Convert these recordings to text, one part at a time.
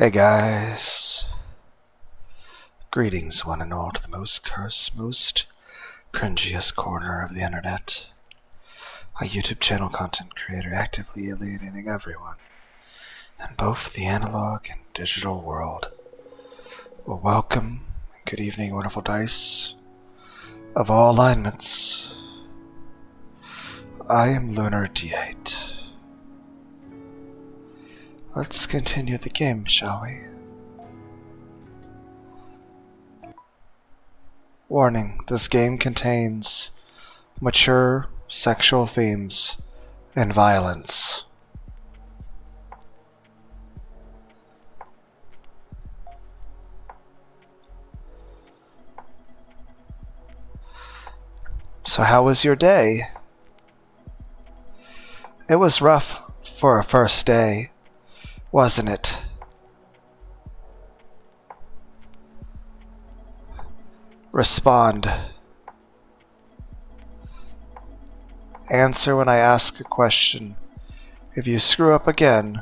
Hey guys, greetings one and all to the most cursed, most cringiest corner of the internet. A YouTube channel content creator actively alienating everyone in both the analog and digital world. Well, welcome and good evening, wonderful dice of all alignments. I am Lunar D8. Let's continue the game, shall we? Warning, this game contains mature sexual themes and violence. So how was your day? It was rough for a first day, wasn't it? Respond. Answer when I ask a question. If you screw up again,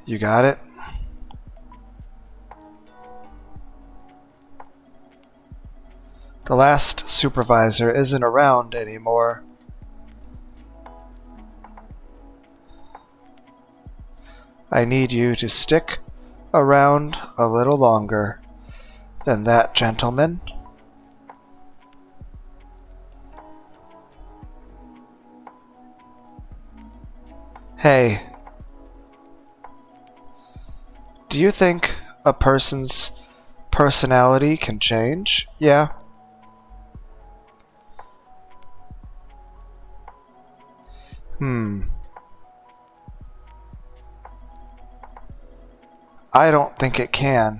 you got it? The last supervisor isn't around anymore. I need you to stick around a little longer than that, gentleman. Hey, do you think a person's personality can change? Yeah. I don't think it can.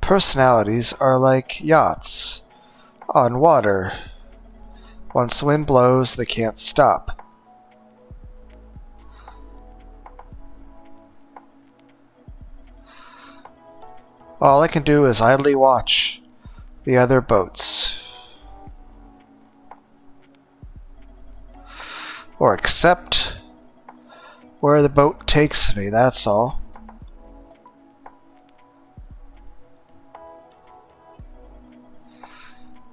Personalities are like yachts on water. Once the wind blows, they can't stop. All I can do is idly watch the other boats. Or accept where the boat takes me, that's all.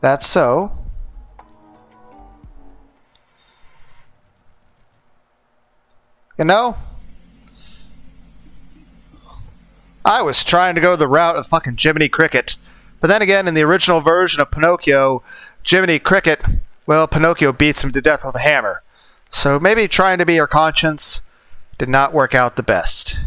That's so. You know, I was trying to go the route of fucking Jiminy Cricket. But then again, in the original version of Pinocchio, Jiminy Cricket, well, Pinocchio beats him to death with a hammer. So maybe trying to be your conscience did not work out the best.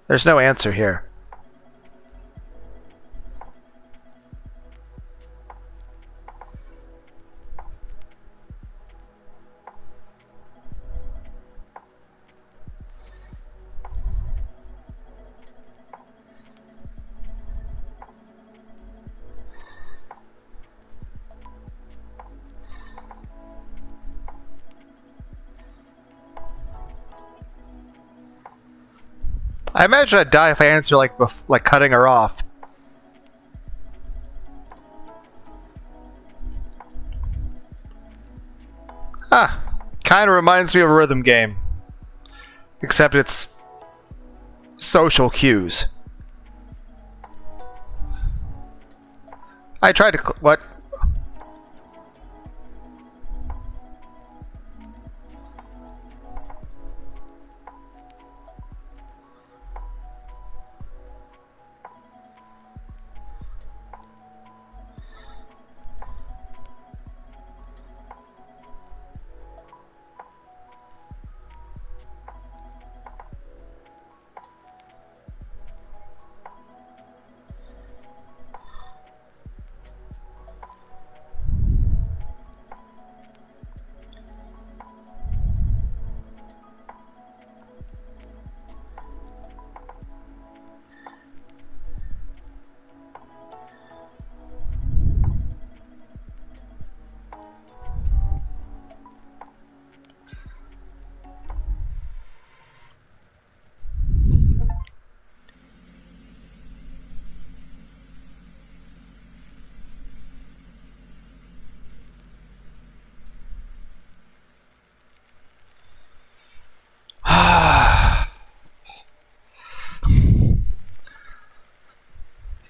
There's no answer here. I imagine I'd die if I answer like cutting her off. Kind of reminds me of a rhythm game. Except it's social cues. I tried to... what?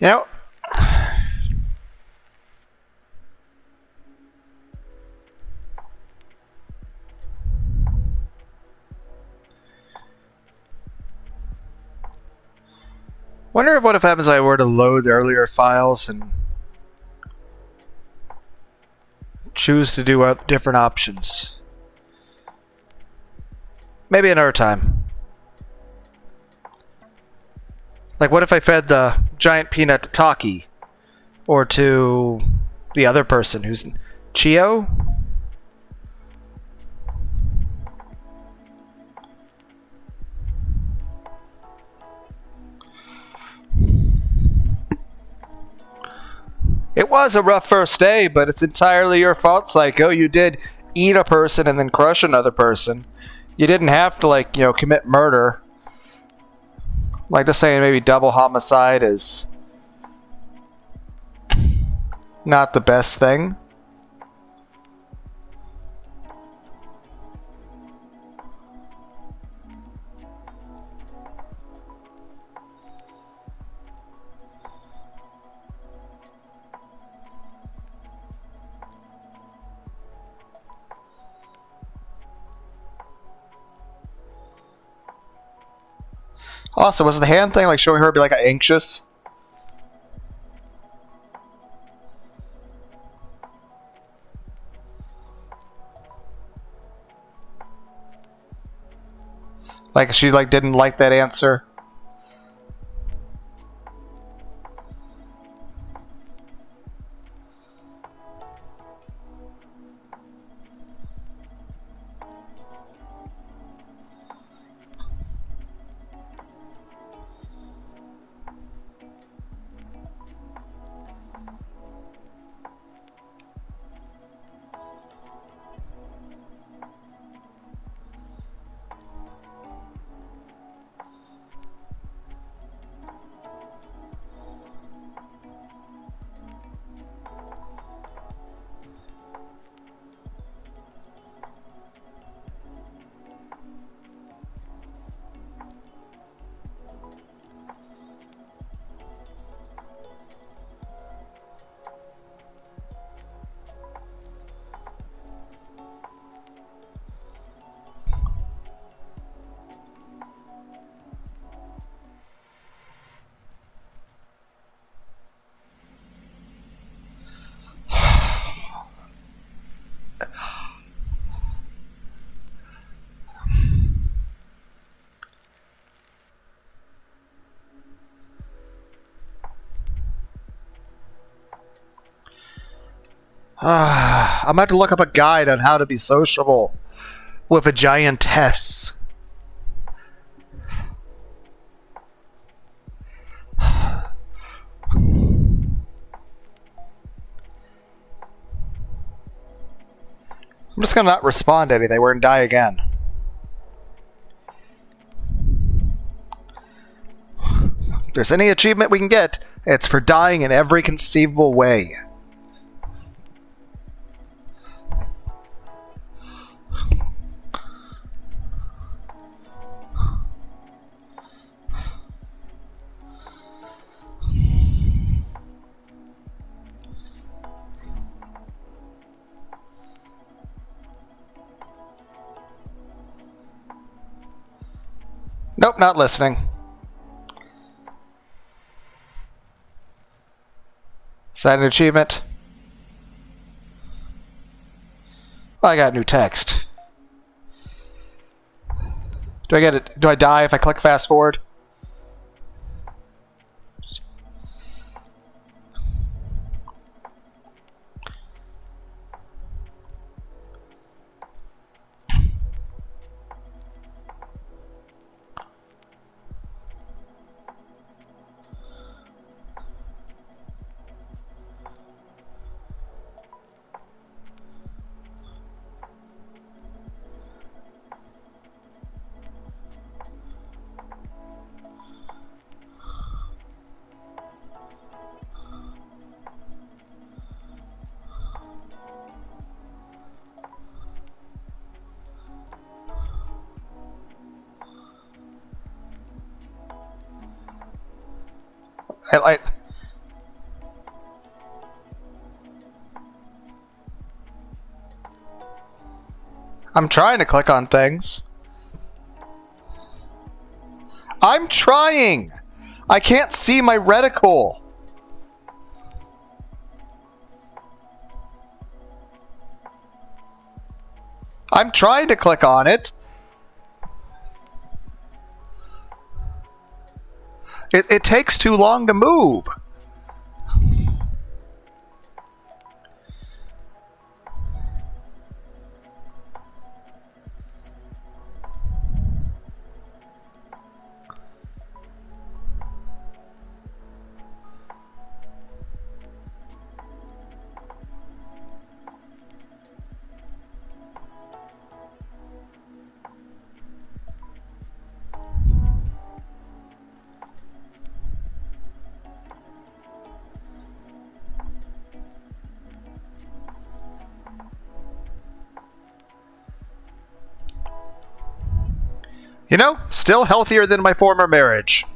You know, wonder if what if happens if I were to load the earlier files and choose to do different options. Maybe another time. Like, what if I fed the giant peanut to Taki? Or to the other person who's Chio? It was a rough first day, but it's entirely your fault, Saeko. You did eat a person and then crush another person. You didn't have to, like, commit murder. Like, just saying maybe double homicide is not the best thing. Also, was the hand thing like showing her be like anxious? Like she like didn't like that answer? I'm about to look up a guide on how to be sociable with a giantess. I'm just gonna not respond to anything. We're gonna die again. If there's any achievement we can get, it's for dying in every conceivable way. Nope, not listening. Is that an achievement? Well, I got new text. Do I get it? Do I die if I click fast forward? I'm trying to click on things. I'm trying! I can't see my reticle. I'm trying to click on it. It takes too long to move. You know, still healthier than my former marriage.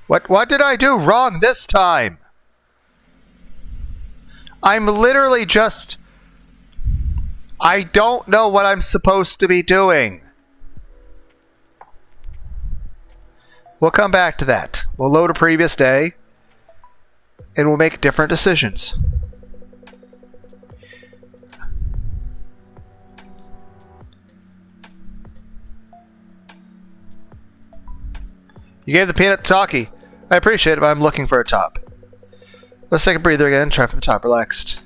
What did I do wrong this time? I'm literally just... I don't know what I'm supposed to be doing. We'll come back to that. We'll load a previous day, and we'll make different decisions. You gave the peanut talkie. I appreciate it, but I'm looking for a top. Let's take a breather again. Try from the top. Relaxed.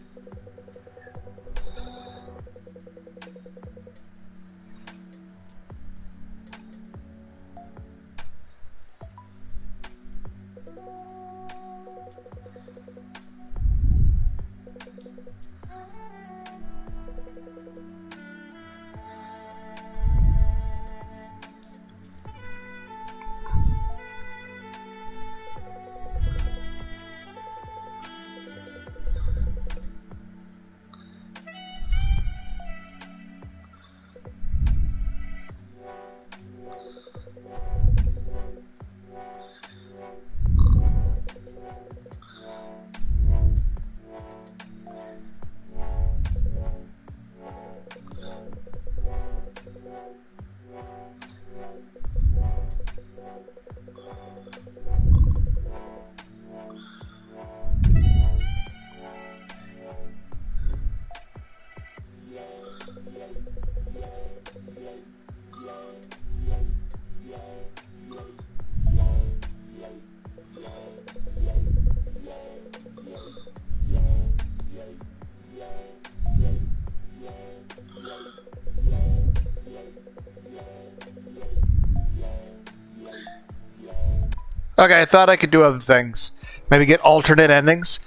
Okay, I thought I could do other things. Maybe get alternate endings.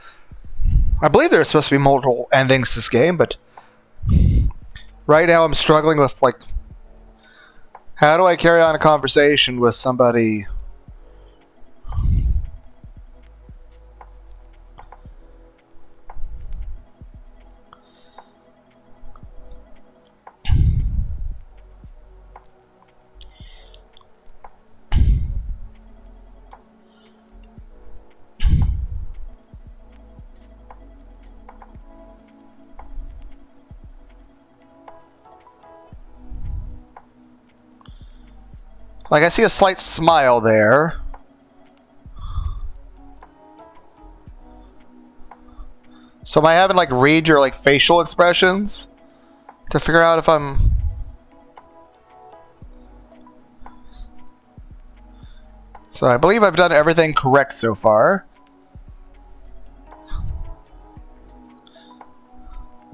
I believe there's supposed to be multiple endings to this game, but right now I'm struggling with, like, how do I carry on a conversation with somebody? Like, I see a slight smile there. So am I having, like, read your, like, facial expressions to figure out if I'm... So I believe I've done everything correct so far.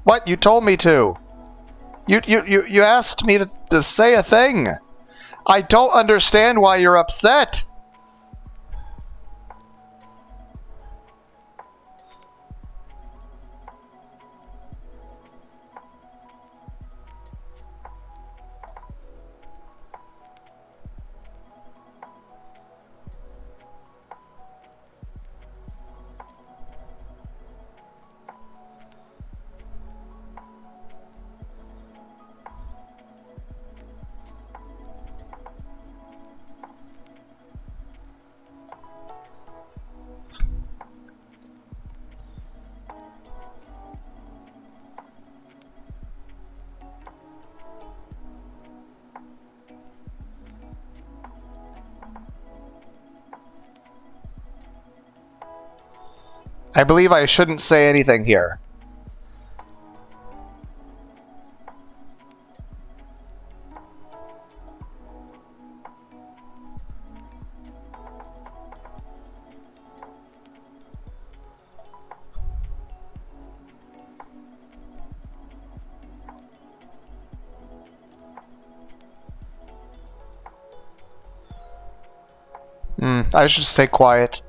What? You told me to. You asked me to say a thing. I don't understand why you're upset. I believe I shouldn't say anything here. I should stay quiet.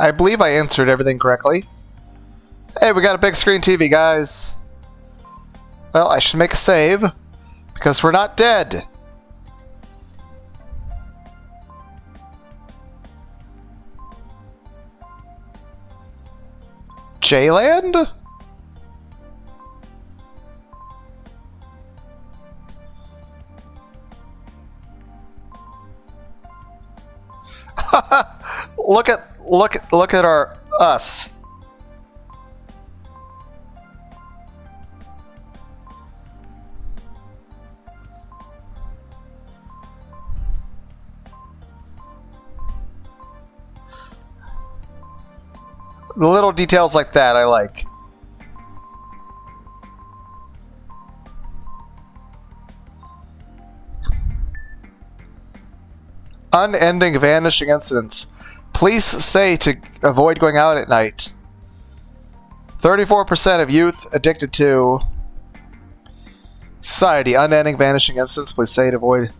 I believe I answered everything correctly. Hey, we got a big screen TV, guys. Well, I should make a save, because we're not dead. J-Land? Look at us. The little details like that I like. Unending vanishing incidents. Police say to avoid going out at night. 34% of youth addicted to society. Unending vanishing incidents. Police say to avoid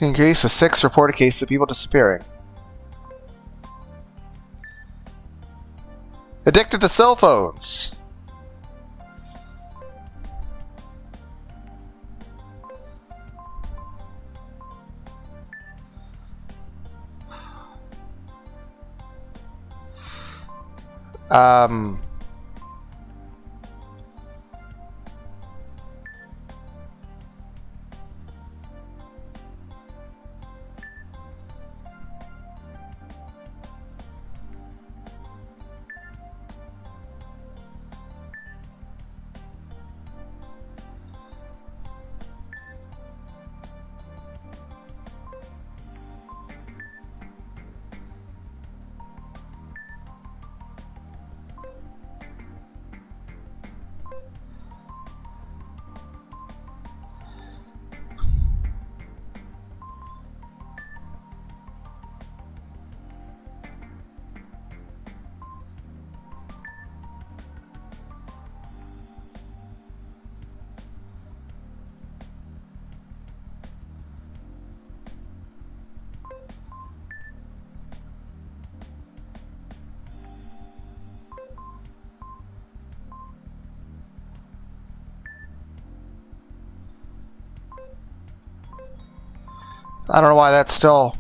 increase with 6 reported cases of people disappearing. Addicted to cell phones. I don't know why that's still...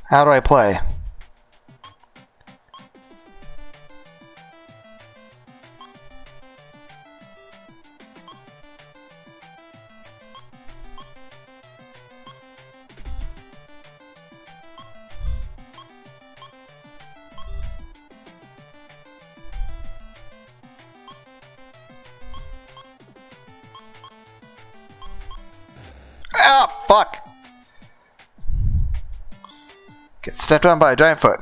How do I play? Ah, fuck! Get stepped on by a giant foot.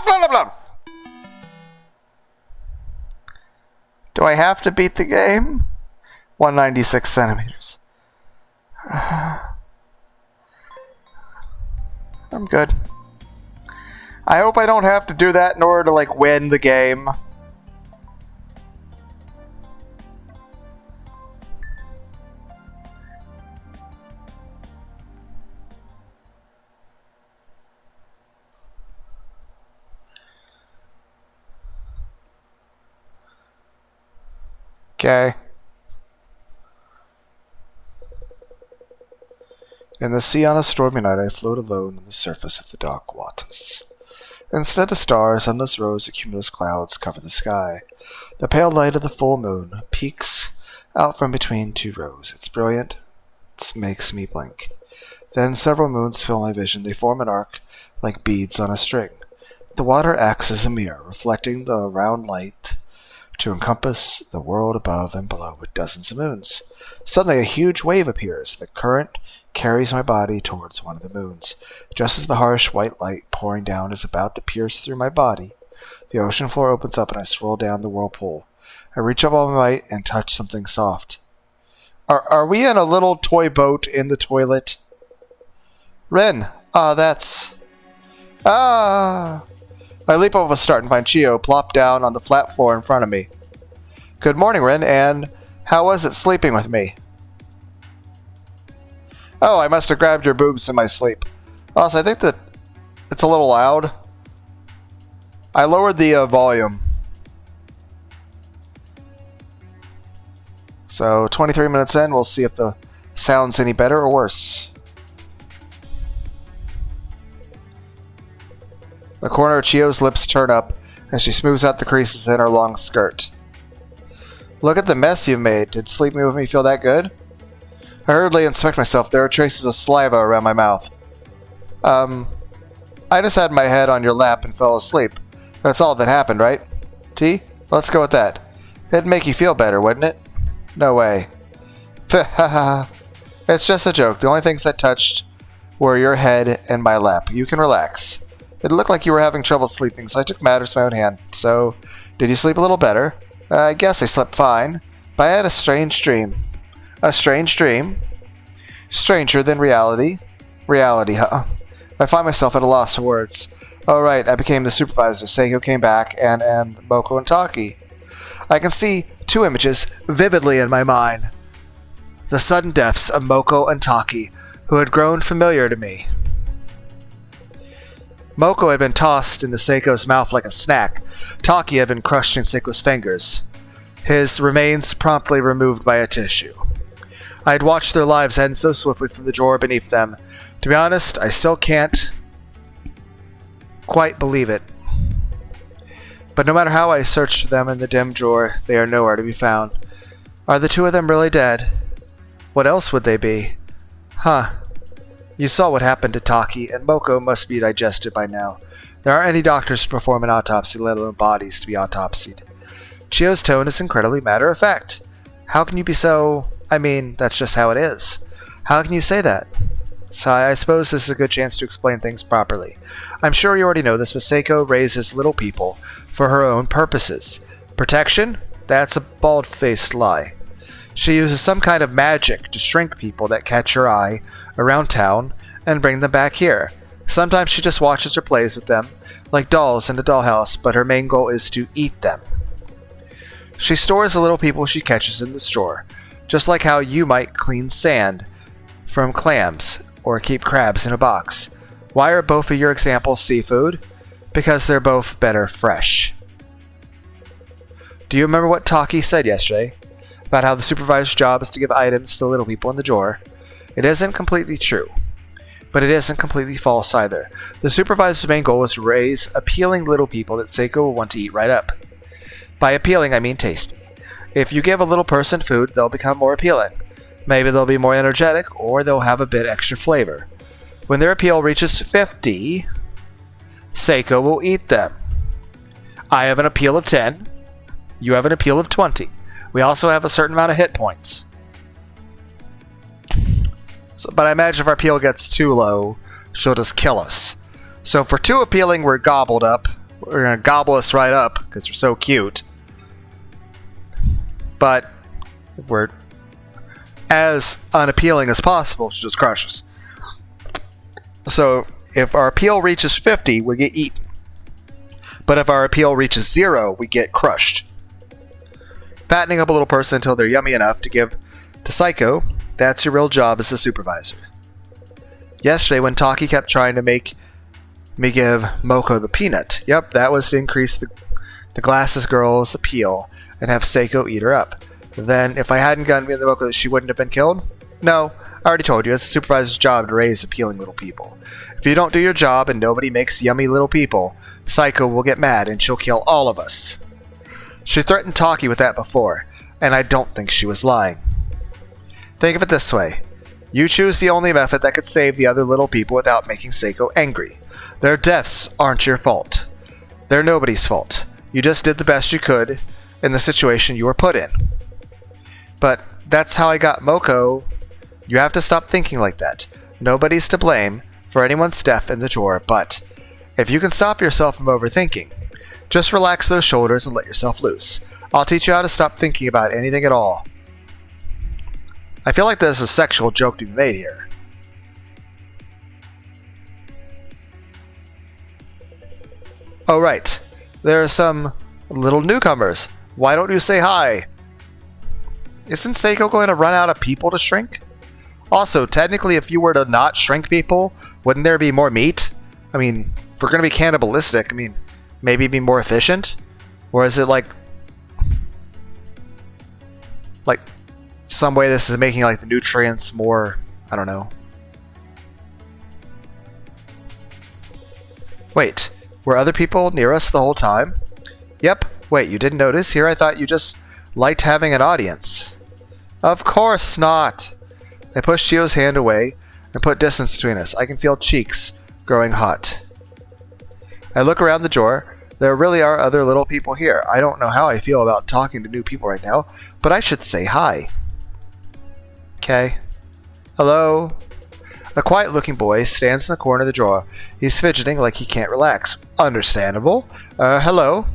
blah, blah. Do I have to beat the game? 196 centimeters. I'm good. I hope I don't have to do that in order to, like, win the game. Okay. In the sea on a stormy night, I float alone on the surface of the dark waters. Instead of stars, endless rows of cumulus clouds cover the sky. The pale light of the full moon peeks out from between two rows. It's brilliant. It makes me blink. Then several moons fill my vision. They form an arc like beads on a string. The water acts as a mirror, reflecting the round light to encompass the world above and below with dozens of moons. Suddenly, a huge wave appears. The current carries my body towards one of the moons. Just as the harsh white light pouring down is about to pierce through my body, the ocean floor opens up and I swirl down the whirlpool. I reach up all my might and touch something soft. Are we in a little toy boat in the toilet? Ren! That's... I leap off a start and find Chio plopped down on the flat floor in front of me. Good morning, Ren, and how was it sleeping with me? Oh, I must have grabbed your boobs in my sleep. Also, I think that it's a little loud. I lowered the volume. So, 23 minutes in, we'll see if the sound's any better or worse. The corner of Chio's lips turn up as she smooths out the creases in her long skirt. Look at the mess you've made. Did sleeping with me feel that good? I hurriedly inspect myself. There are traces of saliva around my mouth. I just had my head on your lap and fell asleep. That's all that happened, right? T? Let's go with that. It'd make you feel better, wouldn't it? No way. It's just a joke. The only things I touched were your head and my lap. You can relax. It looked like you were having trouble sleeping, so I took matters in my own hand. So, did you sleep a little better? I guess I slept fine, but I had a strange dream. A strange dream? Stranger than reality? Reality, huh? I find myself at a loss for words. Oh right, I became the supervisor. Saeko came back, and Moko and Taki. I can see two images vividly in my mind. The sudden deaths of Moko and Taki, who had grown familiar to me. Moko had been tossed into Saeko's mouth like a snack. Taki had been crushed in Saeko's fingers. His remains promptly removed by a tissue. I had watched their lives end so swiftly from the drawer beneath them. To be honest, I still can't quite believe it. But no matter how I searched for them in the dim drawer, they are nowhere to be found. Are the two of them really dead? What else would they be? Huh. You saw what happened to Taki, and Moko must be digested by now. There aren't any doctors to perform an autopsy, let alone bodies to be autopsied. Chio's tone is incredibly matter-of-fact. How can you be so... I mean, that's just how it is. How can you say that? So I suppose this is a good chance to explain things properly. I'm sure you already know this, but Saeko raises little people for her own purposes. Protection? That's a bald-faced lie. She uses some kind of magic to shrink people that catch her eye around town and bring them back here. Sometimes she just watches or plays with them, like dolls in a dollhouse, but her main goal is to eat them. She stores the little people she catches in the store, just like how you might clean sand from clams or keep crabs in a box. Why are both of your examples seafood? Because they're both better fresh. Do you remember what Taki said yesterday about how the supervisor's job is to give items to little people in the drawer? It isn't completely true, but it isn't completely false either. The supervisor's main goal is to raise appealing little people that Saeko will want to eat right up. By appealing, I mean tasty. If you give a little person food, they'll become more appealing. Maybe they'll be more energetic, or they'll have a bit extra flavor. When their appeal reaches 50, Saeko will eat them. I have an appeal of 10. You have an appeal of 20. We also have a certain amount of hit points. But I imagine if our appeal gets too low, she'll just kill us. So for 2 appealing, we're gobbled up. we're gonna gobble us right up because we're so cute. But if we're as unappealing as possible, she'll just crush us. So if our appeal reaches 50, we get eaten. But if our appeal reaches 0, we get crushed. Fattening up a little person until they're yummy enough to give to Saeko, that's your real job as the supervisor. Yesterday, when Taki kept trying to make me give Moko the peanut, yep, that was to increase the glasses girl's appeal and have Saeko eat her up. Then, if I hadn't gotten me the Moko, she wouldn't have been killed? No, I already told you, it's the supervisor's job to raise appealing little people. If you don't do your job and nobody makes yummy little people, Saeko will get mad and she'll kill all of us. She threatened Taki with that before, and I don't think she was lying. Think of it this way. You choose the only method that could save the other little people without making Saeko angry. Their deaths aren't your fault. They're nobody's fault. You just did the best you could in the situation you were put in. But that's how I got Moko. You have to stop thinking like that. Nobody's to blame for anyone's death in the drawer, but if you can stop yourself from overthinking, just relax those shoulders and let yourself loose. I'll teach you how to stop thinking about anything at all. I feel like there's a sexual joke to be made here. Oh right, there are some little newcomers. Why don't you say hi? Isn't Saeko going to run out of people to shrink? Also, technically, if you were to not shrink people, wouldn't there be more meat? I mean, if we're going to be cannibalistic, I mean, maybe be more efficient? Or is it like some way this is making like the nutrients more, I don't know. Wait, were other people near us the whole time? Yep, wait, you didn't notice? Here I thought you just liked having an audience. Of course not! I pushed Shio's hand away and put distance between us. I can feel cheeks growing hot. I look around the drawer. There really are other little people here. I don't know how I feel about talking to new people right now, but I should say hi. Okay. Hello? A quiet-looking boy stands in the corner of the drawer. He's fidgeting like he can't relax. Understandable. Hello?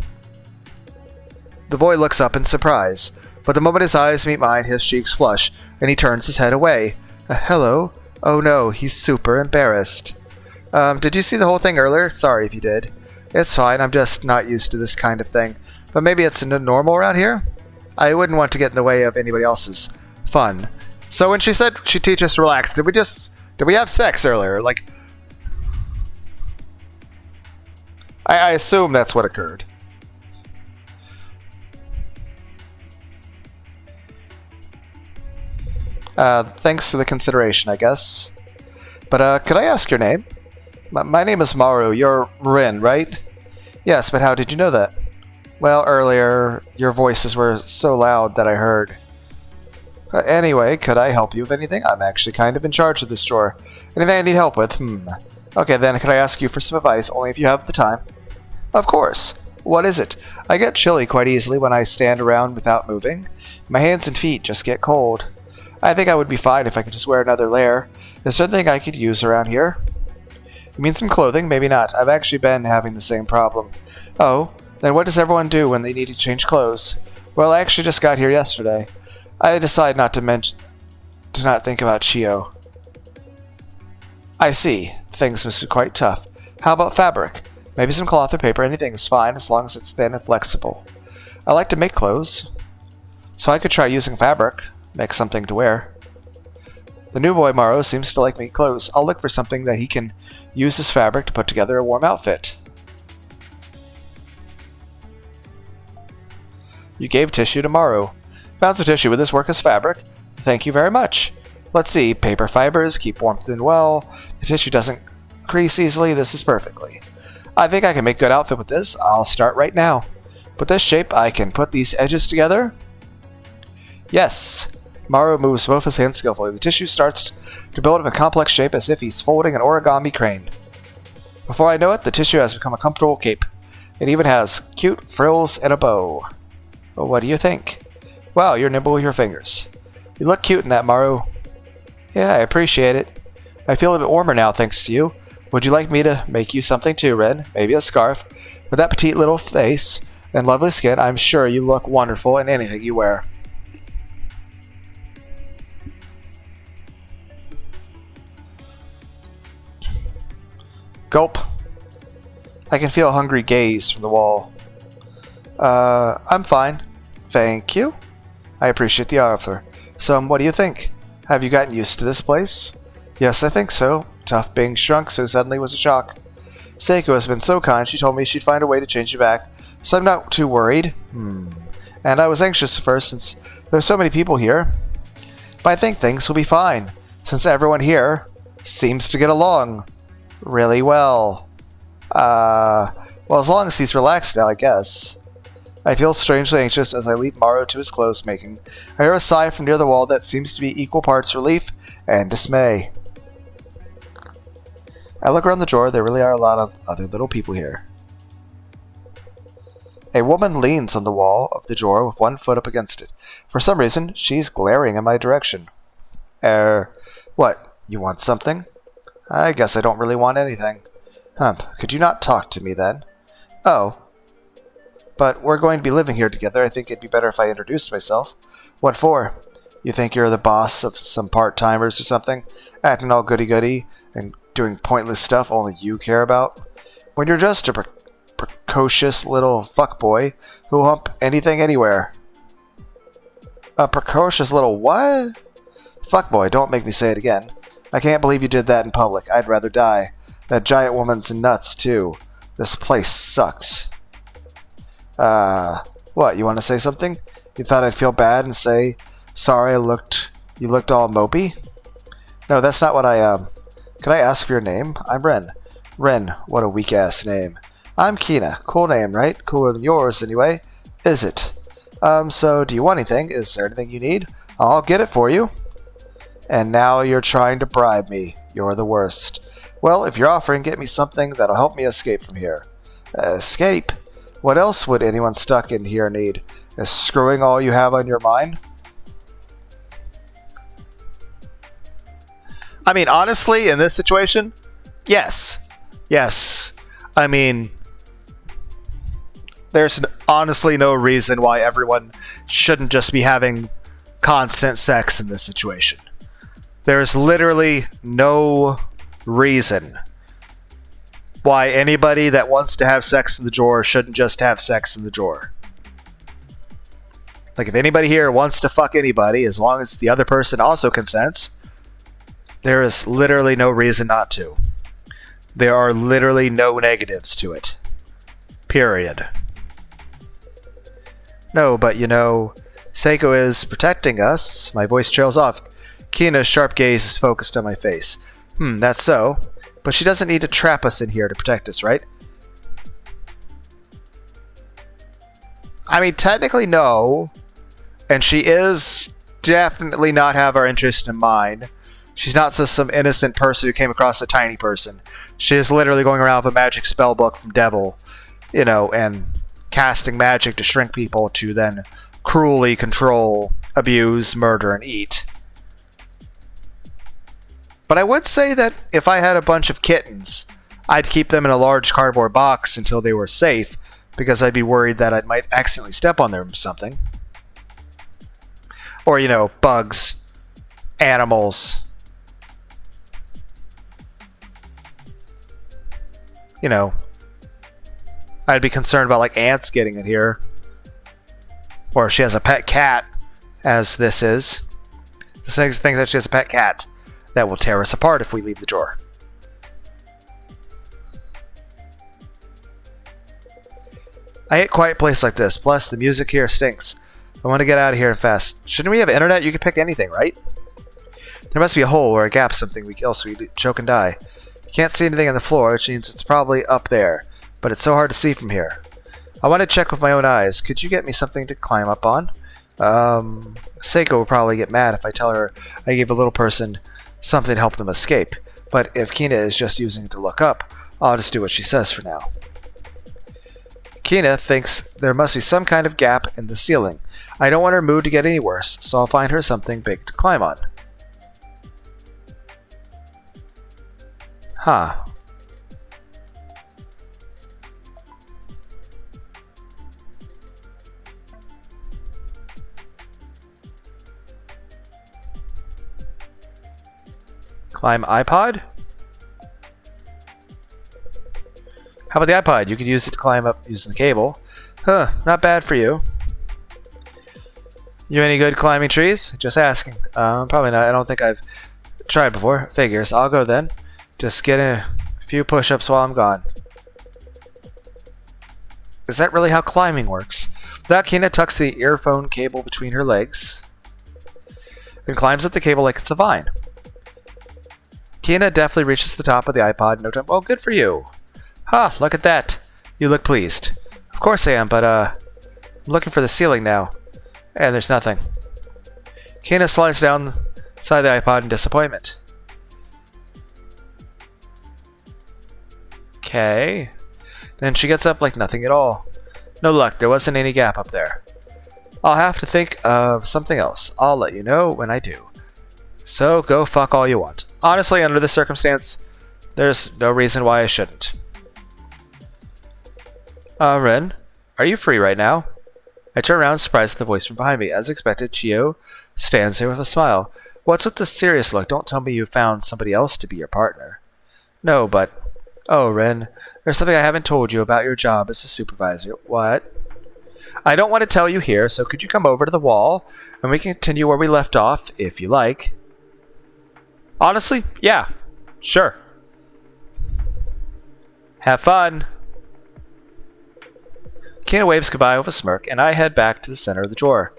The boy looks up in surprise, but the moment his eyes meet mine, his cheeks flush, and he turns his head away. Hello? Oh no, he's super embarrassed. Did you see the whole thing earlier? Sorry if you did. It's fine, I'm just not used to this kind of thing. But maybe it's normal around here? I wouldn't want to get in the way of anybody else's fun. So when she said she'd teach us to relax, did we have sex earlier? Like, I assume that's what occurred. Thanks for the consideration, I guess. But, could I ask your name? My name is Maru. You're Rin, right? Yes, but how did you know that? Well, earlier, your voices were so loud that I heard. Anyway, could I help you with anything? I'm actually kind of in charge of this drawer. Anything I need help with? Okay, then could I ask you for some advice, only if you have the time? Of course. What is it? I get chilly quite easily when I stand around without moving. My hands and feet just get cold. I think I would be fine if I could just wear another layer. Is there anything I could use around here? You mean some clothing? Maybe not. I've actually been having the same problem. Oh, then what does everyone do when they need to change clothes? Well, I actually just got here yesterday. I decided not think about Shio. I see. Things must be quite tough. How about fabric? Maybe some cloth or paper. Anything is fine as long as it's thin and flexible. I like to make clothes, so I could try using fabric. Make something to wear. The new boy Maru seems to like making clothes. I'll look for something that he can use as fabric to put together a warm outfit. You gave tissue to Maru. Found some tissue. Would this work as fabric? Thank you very much. Let's see. Paper fibers keep warmth in well. The tissue doesn't crease easily. This is perfectly. I think I can make a good outfit with this. I'll start right now. With this shape, I can put these edges together. Yes. Maru moves both his hands skillfully. The tissue starts to build up a complex shape as if he's folding an origami crane. Before I know it, the tissue has become a comfortable cape. It even has cute frills and a bow. Well, what do you think? Wow, you're nimble with your fingers. You look cute in that, Maru. Yeah, I appreciate it. I feel a bit warmer now thanks to you. Would you like me to make you something too, Rin? Maybe a scarf? With that petite little face and lovely skin, I'm sure you look wonderful in anything you wear. Gulp. I can feel a hungry gaze from the wall. I'm fine. Thank you. I appreciate the offer. So, what do you think? Have you gotten used to this place? Yes, I think so. Tough being shrunk so suddenly was a shock. Saeko has been so kind, she told me she'd find a way to change you back, so I'm not too worried. And I was anxious at first since there's so many people here. But I think things will be fine, since everyone here seems to get along really well. Well, as long as he's relaxed now, I guess. I feel strangely anxious as I lead Maru to his clothes making. I hear a sigh from near the wall that seems to be equal parts relief and dismay. I look around the drawer. There really are a lot of other little people here. A woman leans on the wall of the drawer with one foot up against it. For some reason, she's glaring in my direction. What? You want something? I guess I don't really want anything. Could you not talk to me then? Oh. But we're going to be living here together. I think it'd be better if I introduced myself. What for? You think you're the boss of some part-timers or something? Acting all goody-goody and doing pointless stuff only you care about? When you're just a precocious little fuckboy who'll hump anything anywhere. A precocious little what? Fuckboy, don't make me say it again. I can't believe you did that in public. I'd rather die. That giant woman's nuts, too. This place sucks. What, you want to say something? You thought I'd feel bad and say, sorry, you looked all mopey? No, that's not what I am. Can I ask for your name? I'm Ren. Ren, what a weak-ass name. I'm Kina. Cool name, right? Cooler than yours, anyway. Is it? So, do you want anything? Is there anything you need? I'll get it for you. And now you're trying to bribe me. You're the worst. Well, if you're offering, get me something that'll help me escape from here. Escape? What else would anyone stuck in here need? Is screwing all you have on your mind? I mean, honestly, in this situation, yes. Yes. I mean, there's honestly no reason why everyone shouldn't just be having constant sex in this situation. There's literally no reason why anybody that wants to have sex in the drawer shouldn't just have sex in the drawer. Like, if anybody here wants to fuck anybody, as long as the other person also consents, there is literally no reason not to. There are literally no negatives to it. Period. No, but you know, Saeko is protecting us. My voice trails off. Kina's sharp gaze is focused on my face. That's so. But she doesn't need to trap us in here to protect us, right? I mean, technically no. And she is definitely not have our interest in mind. She's not just some innocent person who came across a tiny person. She is literally going around with a magic spell book from Devil, you know, and casting magic to shrink people to then cruelly control, abuse, murder, and eat. But I would say that if I had a bunch of kittens, I'd keep them in a large cardboard box until they were safe, because I'd be worried that I might accidentally step on them or something. Or, you know, bugs, animals. You know, I'd be concerned about, like, ants getting in here. Or if she has a pet cat, as this is. This makes me think that she has a pet cat that will tear us apart if we leave the drawer. I hate quiet place like this. Plus, the music here stinks. I want to get out of here fast. Shouldn't we have internet? You can pick anything, right? There must be a hole or a gap, something else we choke and die. You can't see anything on the floor, which means it's probably up there. But it's so hard to see from here. I want to check with my own eyes. Could you get me something to climb up on? Saeko will probably get mad if I tell her I gave a little person something to help them escape. But if Kina is just using it to look up, I'll just do what she says for now. Kina thinks there must be some kind of gap in the ceiling. I don't want her mood to get any worse, so I'll find her something big to climb on. Huh. Climb iPod? How about the iPod? You could use it to climb up using the cable. Huh, not bad for you. You any good climbing trees? Just asking. Probably not. I don't think I've tried before. Figures. I'll go then. Just get a few push-ups while I'm gone. Is that really how climbing works? That Kina tucks the earphone cable between her legs and climbs up the cable like it's a vine. Kina definitely reaches the top of the iPod in no time. Oh, good for you. Ha, look at that. You look pleased. Of course I am, but I'm looking for the ceiling now. And there's nothing. Kina slides down the side of the iPod in disappointment. Okay. Then she gets up like nothing at all. No luck, there wasn't any gap up there. I'll have to think of something else. I'll let you know when I do. So go fuck all you want. Honestly, under this circumstance, there's no reason why I shouldn't. Ren, are you free right now? I turn around, surprised at the voice from behind me. As expected, Chio stands there with a smile. What's with the serious look? Don't tell me you found somebody else to be your partner. No, but... Oh, Ren, there's something I haven't told you about your job as a supervisor. What? I don't want to tell you here, so could you come over to the wall, and we can continue where we left off, if you like. Honestly, yeah. Sure. Have fun. Kina waves goodbye with a smirk, and I head back to the center of the drawer.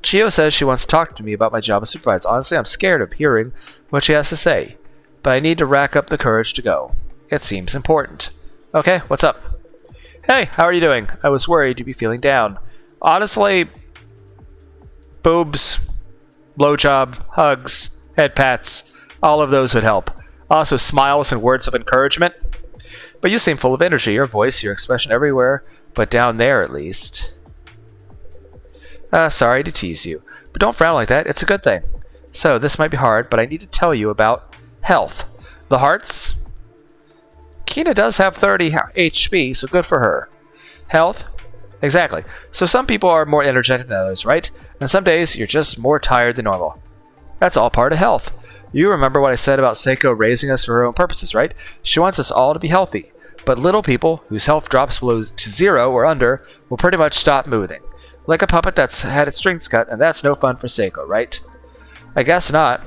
Chio says she wants to talk to me about my job as supervisor. Honestly, I'm scared of hearing what she has to say, but I need to rack up the courage to go. It seems important. Okay, what's up? Hey, how are you doing? I was worried you'd be feeling down. Honestly, boobs, blowjob, hugs, head pats, all of those would help. Also, smiles and words of encouragement. But you seem full of energy, your voice, your expression everywhere, but down there at least. Sorry to tease you, but don't frown like that, it's a good thing. So, this might be hard, but I need to tell you about health. The hearts? Kina does have 30 HP, so good for her. Health? Exactly. So some people are more energetic than others, right? And some days you're just more tired than normal. That's all part of health. You remember what I said about Saeko raising us for her own purposes, right? She wants us all to be healthy. But little people, whose health drops below to 0 or under, will pretty much stop moving. Like a puppet that's had its strings cut, and that's no fun for Saeko, right? I guess not.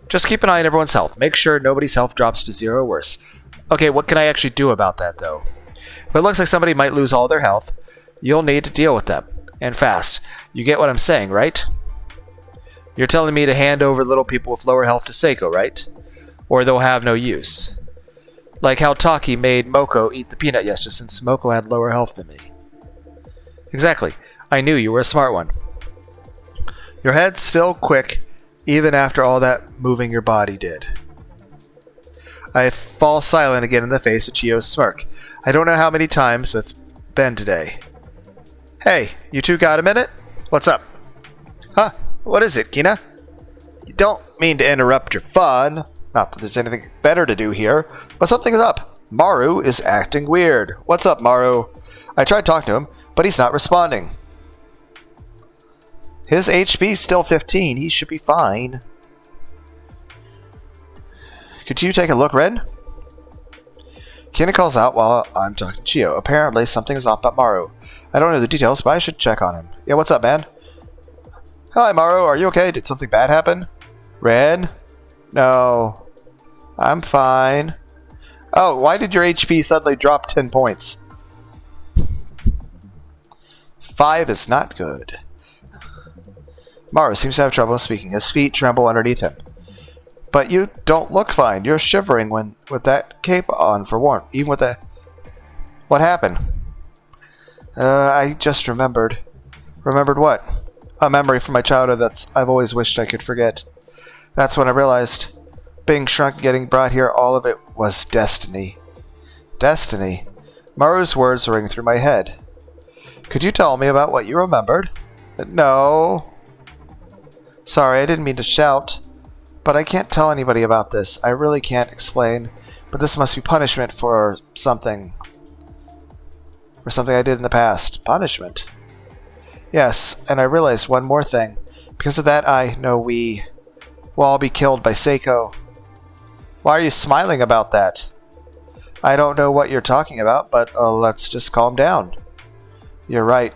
Just keep an eye on everyone's health. Make sure nobody's health drops to 0 or worse. Okay, what can I actually do about that, though? If it looks like somebody might lose all their health, you'll need to deal with them. And fast. You get what I'm saying, right? You're telling me to hand over little people with lower health to Saeko, right? Or they'll have no use. Like how Taki made Moko eat the peanut yesterday since Moko had lower health than me. Exactly. I knew you were a smart one. Your head's still quick, even after all that moving your body did. I fall silent again in the face of Chio's smirk. I don't know how many times that's been today. Hey, you two got a minute? What's up? Huh? What is it, Kina? You don't mean to interrupt your fun. Not that there's anything better to do here, but something's up. Maru is acting weird. What's up, Maru? I tried talking to him, but he's not responding. His HP's still 15. He should be fine. Could you take a look, Ren? Kina calls out while I'm talking to Chio. Apparently, something is off about Maru. I don't know the details, but I should check on him. Yeah, what's up, man? Hi, Maru. Are you okay? Did something bad happen? Ren? No. I'm fine. Oh, why did your HP suddenly drop 10 points? 5 is not good. Maru seems to have trouble speaking. His feet tremble underneath him. But you don't look fine. You're shivering with that cape on for warmth. Even with that... What happened? I just remembered. Remembered what? A memory from my childhood I've always wished I could forget. That's when I realized, being shrunk and getting brought here, all of it was destiny. Destiny? Maru's words ring through my head. Could you tell me about what you remembered? No. Sorry, I didn't mean to shout. But I can't tell anybody about this. I really can't explain. But this must be punishment for something. For something I did in the past. Punishment? Yes, and I realized one more thing. Because of that, I know we'll all be killed by Saeko. Why are you smiling about that? I don't know what you're talking about, but let's just calm down. You're right.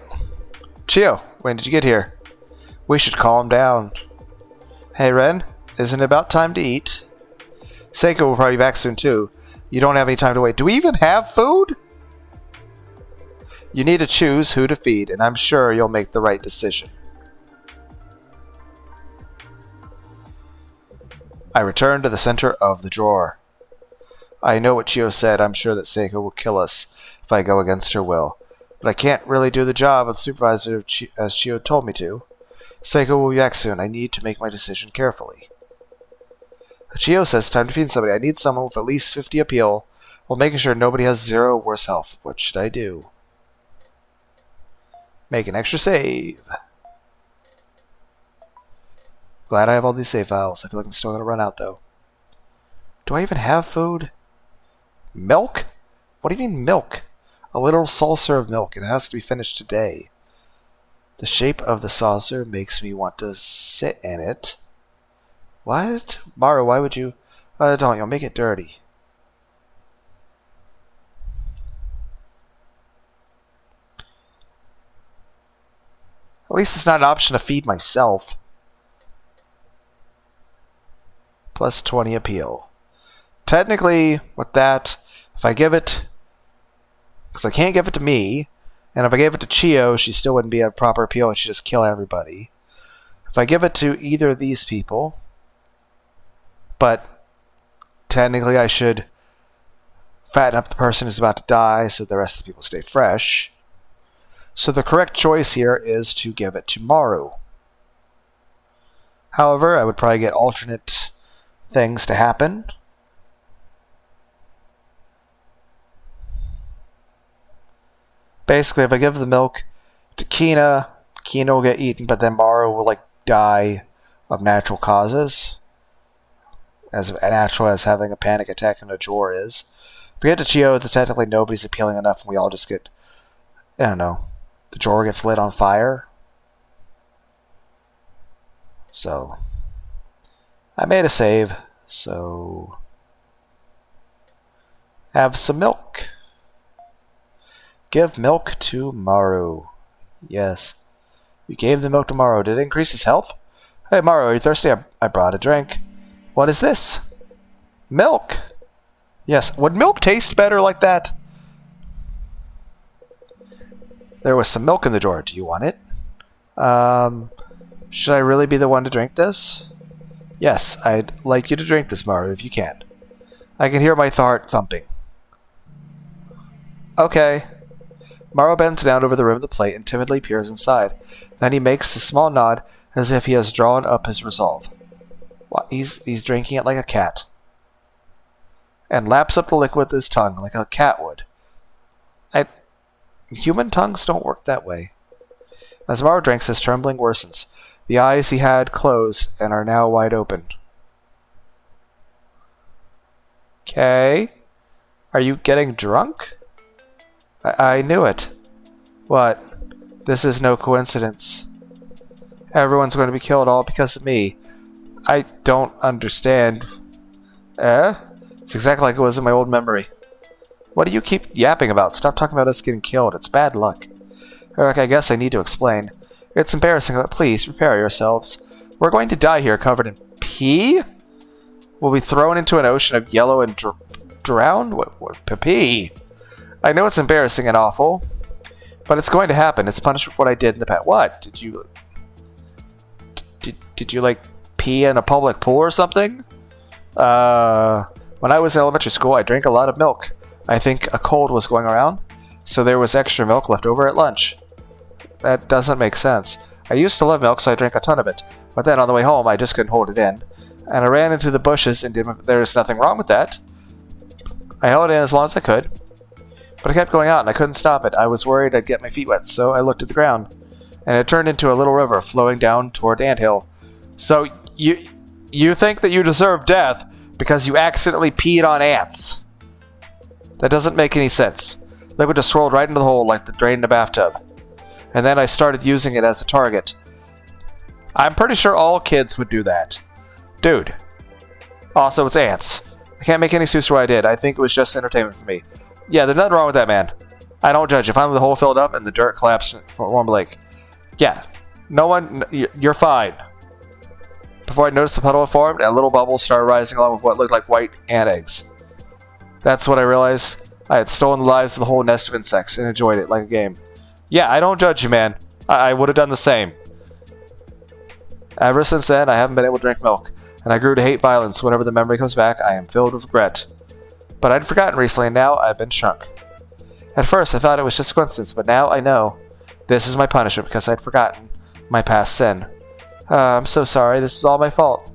Chio, when did you get here? We should calm down. Hey, Ren, isn't it about time to eat? Saeko will probably be back soon, too. You don't have any time to wait. Do we even have food? You need to choose who to feed, and I'm sure you'll make the right decision. I return to the center of the drawer. I know what Chio said. I'm sure that Saeko will kill us if I go against her will. But I can't really do the job of the supervisor as Chio told me to. Saeko will be back soon. I need to make my decision carefully. Chio says time to feed somebody. I need someone with at least 50 appeal while making sure nobody has 0 worse health. What should I do? Make an extra save. Glad I have all these save files. I feel like I'm still going to run out, though. Do I even have food? Milk? What do you mean milk? A literal saucer of milk. It has to be finished today. The shape of the saucer makes me want to sit in it. What? Maru, why would you? Don't, you'll make it dirty. At least it's not an option to feed myself. Plus 20 appeal. Technically, with that, if I give it... Because I can't give it to me, and if I gave it to Chio, she still wouldn't be a proper appeal and she'd just kill everybody. If I give it to either of these people... But technically I should fatten up the person who's about to die so the rest of the people stay fresh. So the correct choice here is to give it to Maru. However, I would probably get alternate things to happen. Basically, if I give the milk to Kina, Kina will get eaten, but then Maru will die of natural causes. As natural as having a panic attack in a drawer is. If we get to Chio, then technically nobody's appealing enough and we all just get, I don't know, the drawer gets lit on fire. So, I made a save, so have some milk. Give milk to Maru. Yes. You gave the milk to Maru. Did it increase his health? Hey Maru, are you thirsty? I brought a drink. What is this? Milk. Yes. Would milk taste better like that? There was some milk in the drawer. Do you want it? Should I really be the one to drink this? Yes, I'd like you to drink this, Maru, if you can. I can hear my heart thumping. Okay. Maru bends down over the rim of the plate and timidly peers inside. Then he makes a small nod as if he has drawn up his resolve. He's drinking it like a cat. And laps up the liquid with his tongue like a cat would. Human tongues don't work that way. As Maru drinks, his trembling worsens. The eyes he had closed and are now wide open. Okay. Are you getting drunk? I knew it. What? This is no coincidence. Everyone's going to be killed all because of me. I don't understand. It's exactly like it was in my old memory. What do you keep yapping about? Stop talking about us getting killed. It's bad luck. Eric, I guess I need to explain. It's embarrassing, but please, prepare yourselves. We're going to die here covered in pee? We'll be thrown into an ocean of yellow and drowned? What pee? I know it's embarrassing and awful, but it's going to happen. It's punishment for what I did in the past. What? Did you pee in a public pool or something? When I was in elementary school, I drank a lot of milk. I think a cold was going around, so there was extra milk left over at lunch. That doesn't make sense. I used to love milk, so I drank a ton of it. But then on the way home, I just couldn't hold it in. And I ran into the bushes and there's nothing wrong with that. I held it in as long as I could. But I kept going out and I couldn't stop it. I was worried I'd get my feet wet, so I looked at the ground. And it turned into a little river flowing down toward Anthill. So you think that you deserve death because you accidentally peed on ants. That doesn't make any sense. Liquid just swirled right into the hole like the drain in a bathtub. And then I started using it as a target. I'm pretty sure all kids would do that. Dude. Also, it's ants. I can't make any excuse for what I did. I think it was just entertainment for me. Yeah, there's nothing wrong with that, man. I don't judge. If I'm the hole filled up and the dirt collapsed for one lake. Yeah. No one... You're fine. Before I noticed the puddle had formed, and little bubbles started rising along with what looked like white ant eggs. That's what I realized. I had stolen the lives of the whole nest of insects and enjoyed it like a game. Yeah, I don't judge you, man. I would have done the same. Ever since then, I haven't been able to drink milk, and I grew to hate violence. Whenever the memory comes back, I am filled with regret. But I'd forgotten recently, and now I've been shrunk. At first, I thought it was just a coincidence, but now I know. This is my punishment because I'd forgotten my past sin. I'm so sorry. This is all my fault.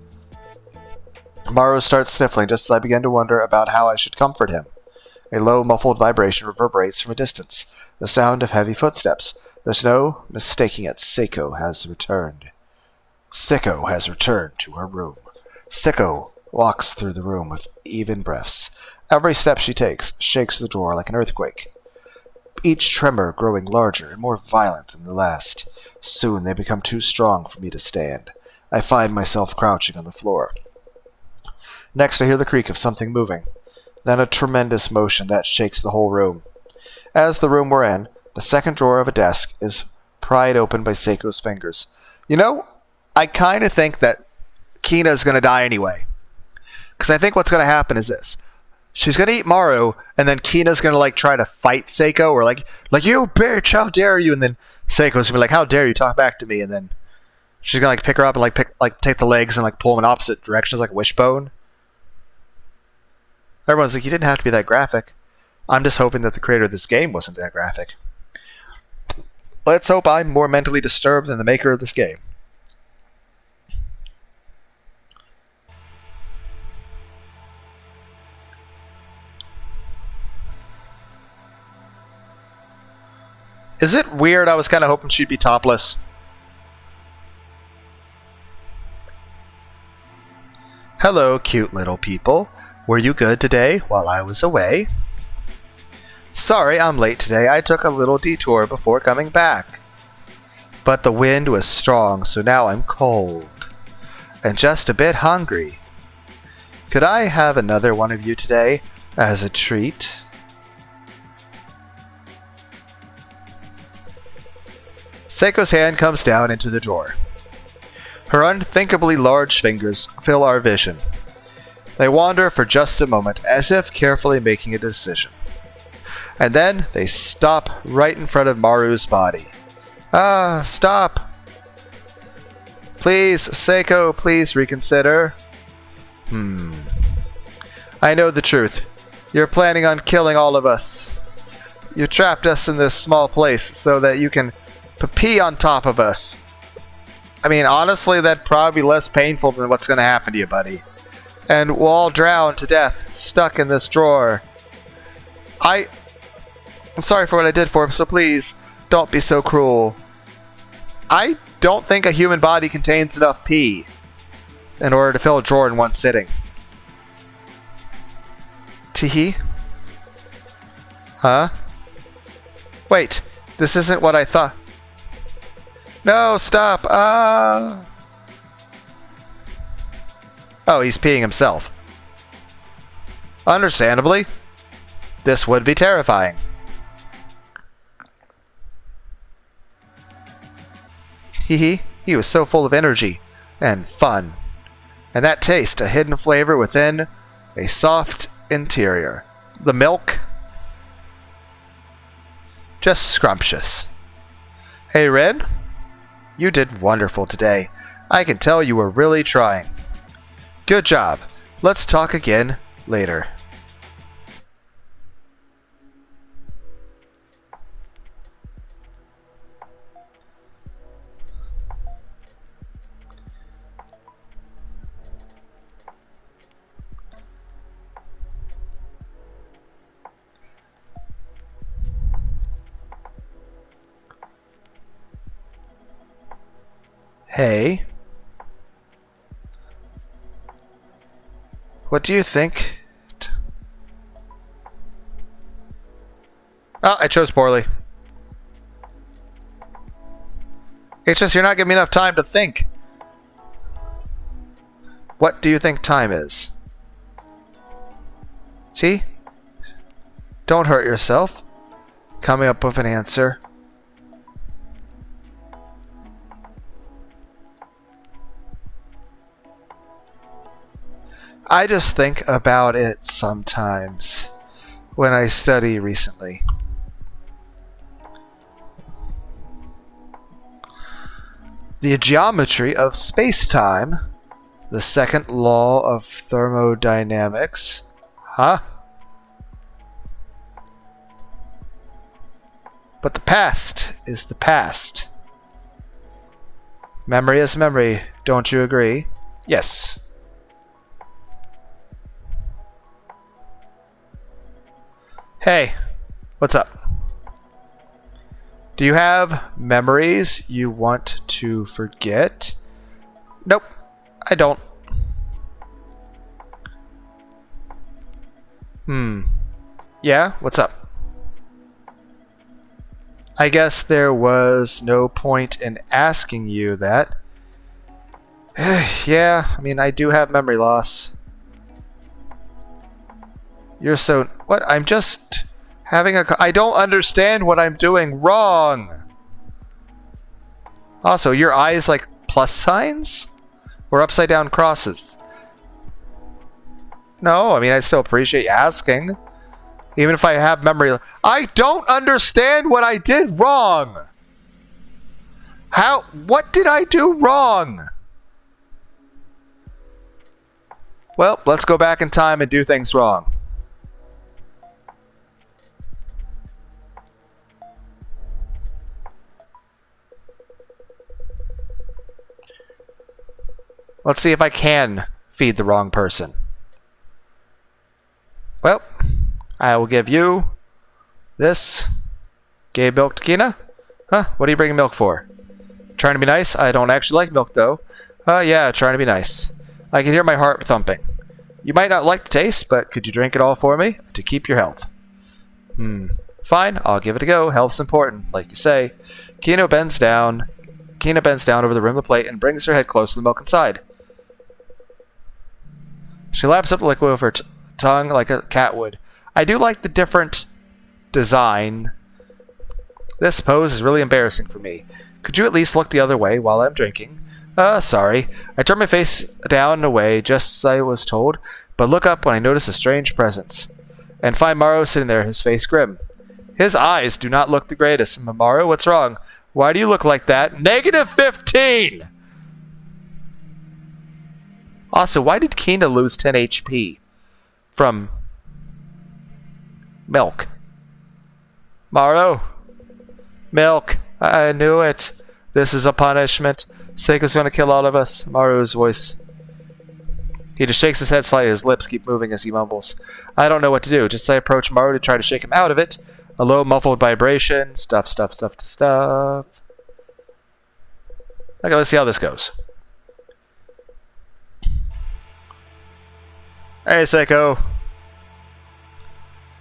Maru starts sniffling just as I begin to wonder about how I should comfort him. A low, muffled vibration reverberates from a distance. The sound of heavy footsteps. There's no mistaking it. Saeko has returned. Saeko has returned to her room. Saeko walks through the room with even breaths. Every step she takes shakes the drawer like an earthquake, each tremor growing larger and more violent than the last. Soon they become too strong for me to stand. I find myself crouching on the floor. Next I hear the creak of something moving, then a tremendous motion that shakes the whole room. As the room we're in, the second drawer of a desk is pried open by Seiko's fingers. You know, I kind of think that Kina's going to die anyway. Because I think what's going to happen is this. She's going to eat Maru, and then Kina's going to, try to fight Saeko, or like, you bitch, how dare you? And then Seiko's going to be like, how dare you talk back to me? And then she's going to, pick her up and, take the legs and, pull them in opposite directions like a wishbone. Everyone's like, you didn't have to be that graphic. I'm just hoping that the creator of this game wasn't that graphic. Let's hope I'm more mentally disturbed than the maker of this game. Is it weird? I was kind of hoping she'd be topless. Hello, cute little people. Were you good today while I was away? Sorry, I'm late today. I took a little detour before coming back. But the wind was strong, so now I'm cold. And just a bit hungry. Could I have another one of you today as a treat? Seiko's hand comes down into the drawer. Her unthinkably large fingers fill our vision. They wander for just a moment, as if carefully making a decision. And then they stop right in front of Maru's body. Ah, stop! Please, Saeko, please reconsider. I know the truth. You're planning on killing all of us. You trapped us in this small place so that you can pee on top of us. I mean, honestly, that'd probably be less painful than what's going to happen to you, buddy. And we'll all drown to death, stuck in this drawer. I'm sorry for what I did for him, so please, don't be so cruel. I don't think a human body contains enough pee in order to fill a drawer in one sitting. Teehee? Huh? Wait, this isn't what I thought. No, stop! Oh, he's peeing himself. Understandably. This would be terrifying. He was so full of energy and fun. And that taste, a hidden flavor within a soft interior. The milk? Just scrumptious. Hey, Red? You did wonderful today. I can tell you were really trying. Good job. Let's talk again later. Hey. What do you think? Oh, I chose poorly. It's just you're not giving me enough time to think. What do you think time is? See? Don't hurt yourself. Coming up with an answer. I just think about it sometimes when I study recently. The geometry of space-time, the second law of thermodynamics. Huh? But the past is the past. Memory is memory, don't you agree? Yes. Hey, what's up? Do you have memories you want to forget? Nope, I don't. Yeah, what's up? I guess there was no point in asking you that. Yeah, I mean, I do have memory loss. You're so... What? I'm just having a... I don't understand what I'm doing wrong. Also, your eyes like plus signs? Or upside down crosses? No, I mean, I still appreciate you asking. Even if I have memory... I don't understand what I did wrong! How... What did I do wrong? Well, let's go back in time and do things wrong. Let's see if I can feed the wrong person. Well, I will give you this. Gave milk to Kina? Huh? What are you bringing milk for? Trying to be nice? I don't actually like milk, though. Yeah, trying to be nice. I can hear my heart thumping. You might not like the taste, but could you drink it all for me to keep your health? Fine, I'll give it a go. Health's important, like you say. Kina bends down over the rim of the plate and brings her head close to the milk inside. She laps up the liquid with her tongue like a cat would. I do like the different design. This pose is really embarrassing for me. Could you at least look the other way while I'm drinking? Sorry. I turn my face down and away, just as I was told, but look up when I notice a strange presence. And find Maru sitting there, his face grim. His eyes do not look the greatest. Maru, what's wrong? Why do you look like that? -15! Also, why did Kina lose 10 HP? From milk. Maru? Milk. I knew it. This is a punishment. Saeko's gonna kill all of us. Maru's voice. He just shakes his head slightly. His lips keep moving as he mumbles. I don't know what to do. Just as I approach Maru to try to shake him out of it. A low, muffled vibration. Stuff. Okay, let's see how this goes. Hey, Saeko.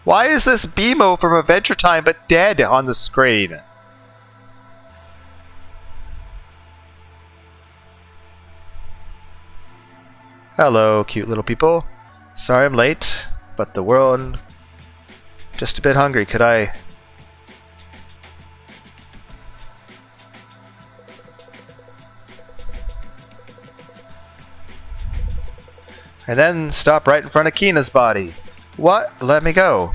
Why is this BMO from Adventure Time but dead on the screen? Hello, cute little people. Sorry I'm late, but the world... Just a bit hungry, could I... And then stop right in front of Kina's body. What? Let me go.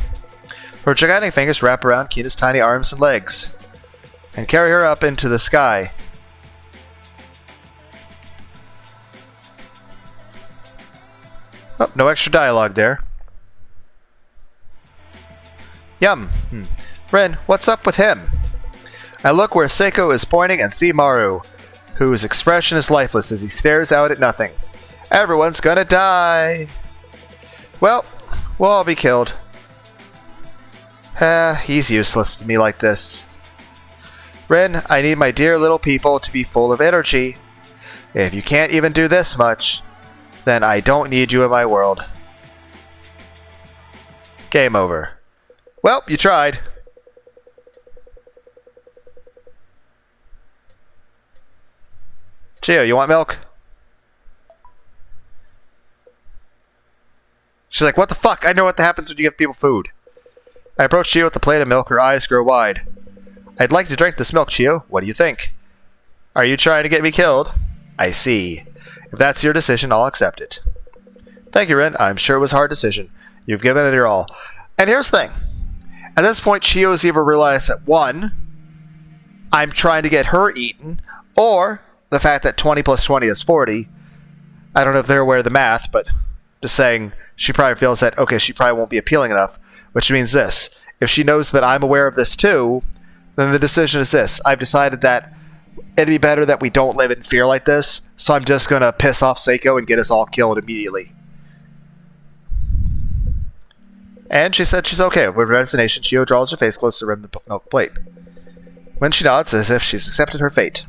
Her gigantic fingers wrap around Kina's tiny arms and legs and carry her up into the sky. Oh, no extra dialogue there. Yum. Ren, what's up with him? I look where Saeko is pointing and see Maru, whose expression is lifeless as he stares out at nothing. Everyone's gonna die. Well, we'll all be killed. He's useless to me like this. Ren, I need my dear little people to be full of energy. If you can't even do this much, then I don't need you in my world. Game over. Well, you tried. Gio, you want milk? She's like, what the fuck? I know what happens when you give people food. I approach Chio with a plate of milk. Her eyes grow wide. I'd like to drink this milk, Chio. What do you think? Are you trying to get me killed? I see. If that's your decision, I'll accept it. Thank you, Ren. I'm sure it was a hard decision. You've given it your all. And here's the thing. At this point, Chio's either realized that, one, I'm trying to get her eaten, or the fact that 20 plus 20 is 40. I don't know if they're aware of the math, but just saying, she probably feels that, okay, she probably won't be appealing enough, which means this. If she knows that I'm aware of this too, then the decision is this. I've decided that it'd be better that we don't live in fear like this, so I'm just going to piss off Saeko and get us all killed immediately. And she said she's okay. With resignation, Chio draws her face close to the rim of the milk plate. When she nods, as if she's accepted her fate,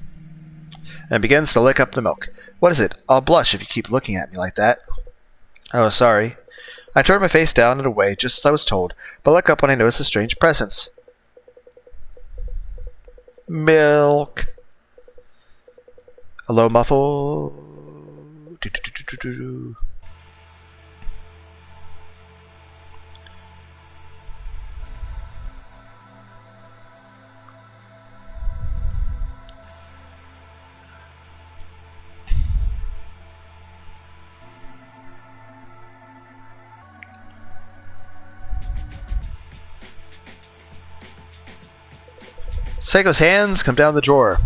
and begins to lick up the milk. What is it? I'll blush if you keep looking at me like that. Oh, sorry. I turned my face down and away, just as I was told, but look up when I noticed a strange presence. Milk. Hello, Muffle. Saeko's hands come down the drawer.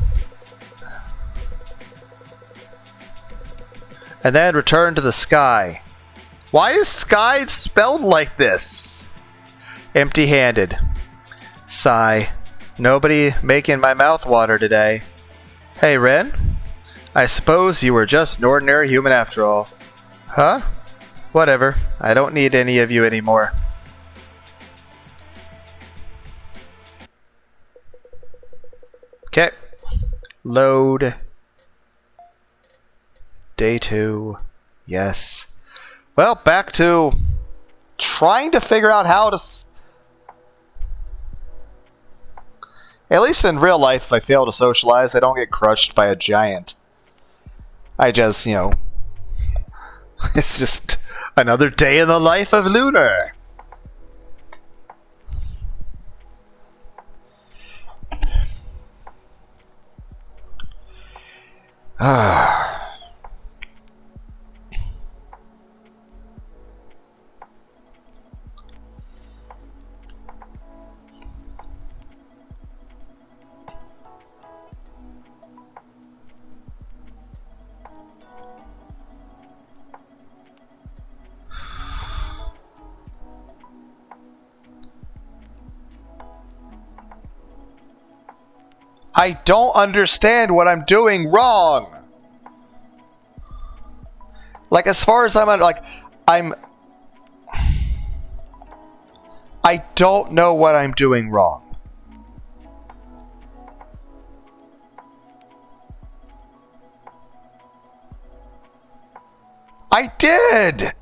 And then return to the sky. Why is sky spelled like this? Empty-handed. Sigh. Nobody making my mouth water today. Hey, Ren? I suppose you were just an ordinary human after all. Huh? Whatever. I don't need any of you anymore. Okay. Load. Day 2. Yes. Well, back to trying to figure out how to... At least in real life, if I fail to socialize, I don't get crushed by a giant. I just, it's just another day in the life of Lunar. I don't understand what I'm doing wrong. Like, as far as I don't know what I'm doing wrong. I did!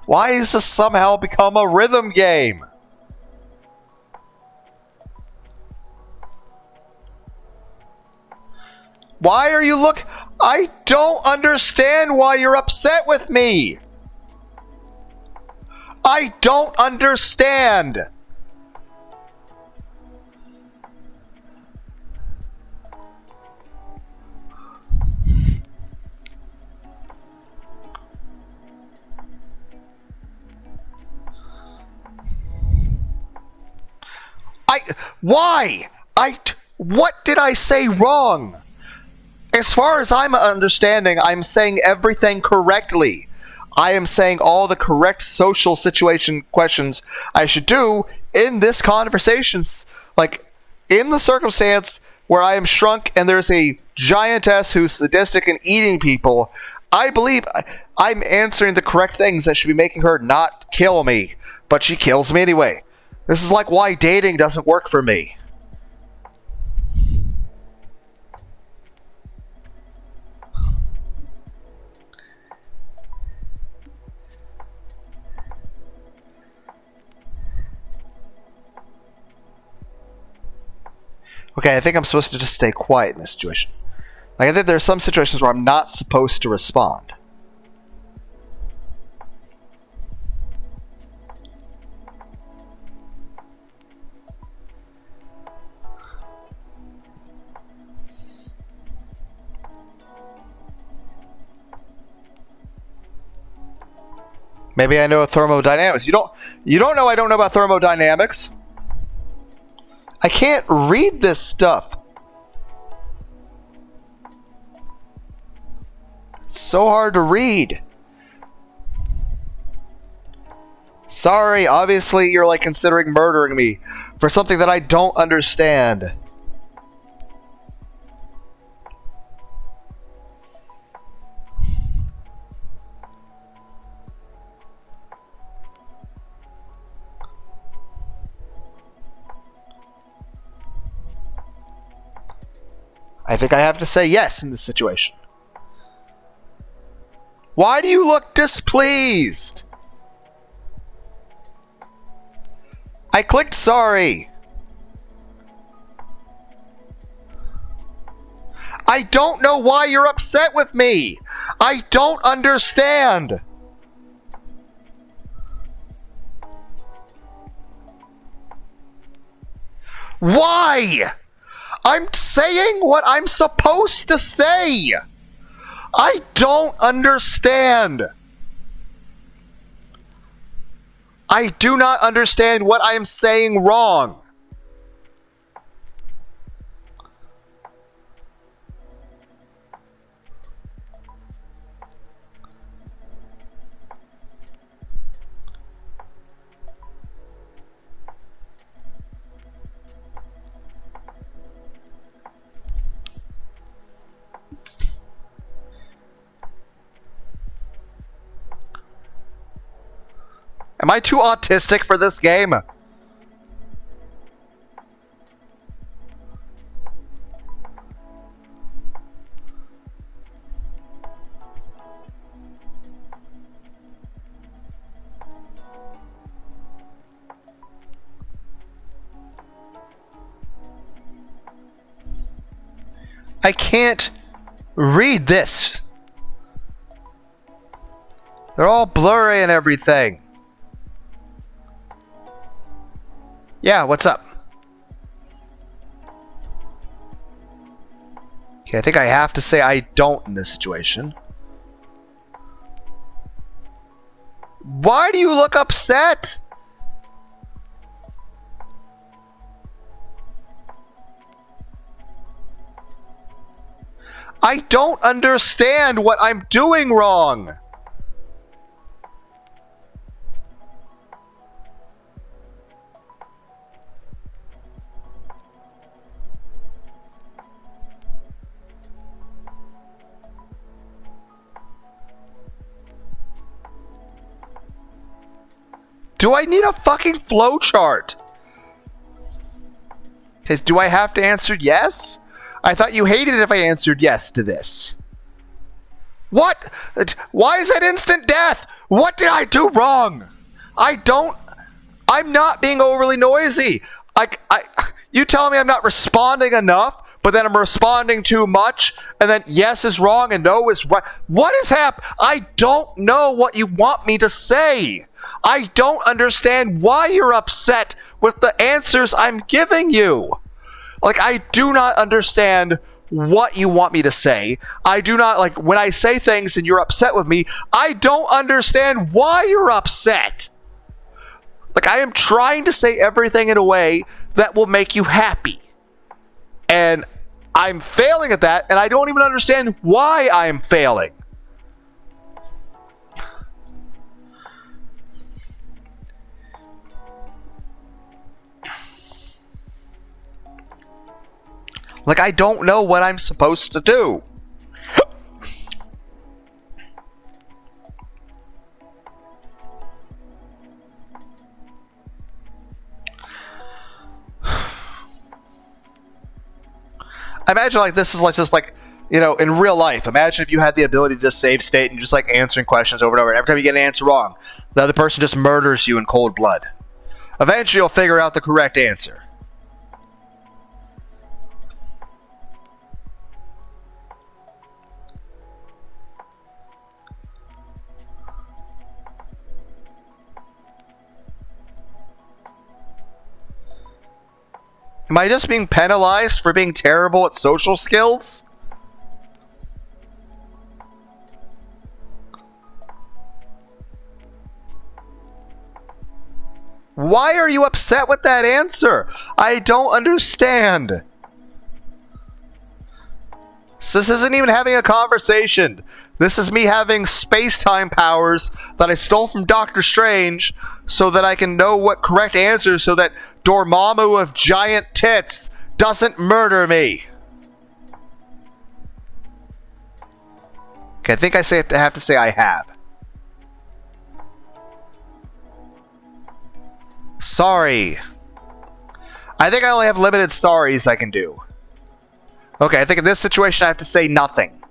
Why has this somehow become a rhythm game? Why are you I don't understand why you're upset with me. I don't understand. Why? What did I say wrong? As far as I'm understanding, I'm saying everything correctly. I am saying all the correct social situation questions I should do in this conversation. Like, in the circumstance where I am shrunk and there's a giantess who's sadistic and eating people, I believe I'm answering the correct things that should be making her not kill me. But she kills me anyway. This is like why dating doesn't work for me. Okay, I think I'm supposed to just stay quiet in this situation. Like, I think there are some situations where I'm not supposed to respond. Maybe I know thermodynamics. You don't know I don't know about thermodynamics. I can't read this stuff. It's so hard to read. Sorry, obviously you're like considering murdering me for something that I don't understand. I think I have to say yes in this situation. Why do you look displeased? I clicked sorry. I don't know why you're upset with me. I don't understand. Why? I'm saying what I'm supposed to say. I don't understand. I do not understand what I am saying wrong. Am I too autistic for this game? I can't read this. They're all blurry and everything. Yeah, what's up? Okay, I think I have to say I don't in this situation. Why do you look upset? I don't understand what I'm doing wrong. Do I need a fucking flowchart? Do I have to answer yes? I thought you hated it if I answered yes to this. What? Why is it instant death? What did I do wrong? I'm not being overly noisy. You tell me I'm not responding enough, but then I'm responding too much, and then yes is wrong and no is right. What is happening? I don't know what you want me to say. I don't understand why you're upset with the answers I'm giving you. Like, I do not understand what you want me to say. I do not, like, when I say things and you're upset with me, I don't understand why you're upset. Like, I am trying to say everything in a way that will make you happy. And I'm failing at that, and I don't even understand why I'm failing. Like, I don't know what I'm supposed to do. I imagine like this is like just like, you know, in real life. Imagine if you had the ability to just save state and just like answering questions over and over. And every time you get an answer wrong, the other person just murders you in cold blood. Eventually you'll figure out the correct answer. Am I just being penalized for being terrible at social skills? Why are you upset with that answer? I don't understand. So this isn't even having a conversation. This is me having space-time powers that I stole from Doctor Strange so that I can know what correct answers so that Dormammu of giant tits doesn't murder me. Okay, I think I have to say I have. Sorry. I think I only have limited sorries I can do. Okay, I think in this situation I have to say nothing.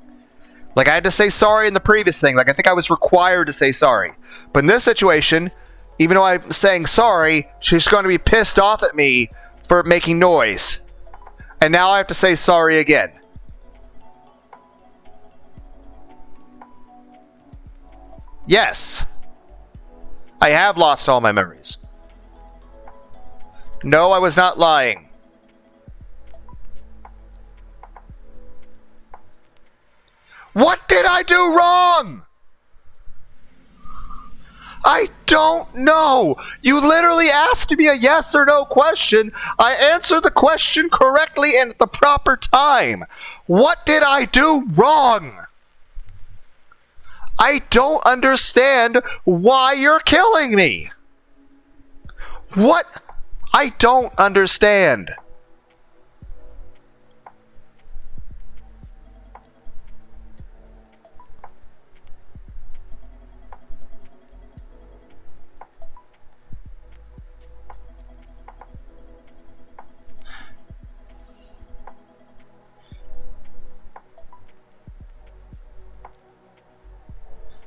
Like, I had to say sorry in the previous thing. Like, I think I was required to say sorry. But in this situation, even though I'm saying sorry, she's going to be pissed off at me for making noise. And now I have to say sorry again. Yes. I have lost all my memories. No, I was not lying. What did I do wrong? I don't know. You literally asked me a yes or no question. I answered the question correctly and at the proper time. What did I do wrong? I don't understand why you're killing me. What? I don't understand.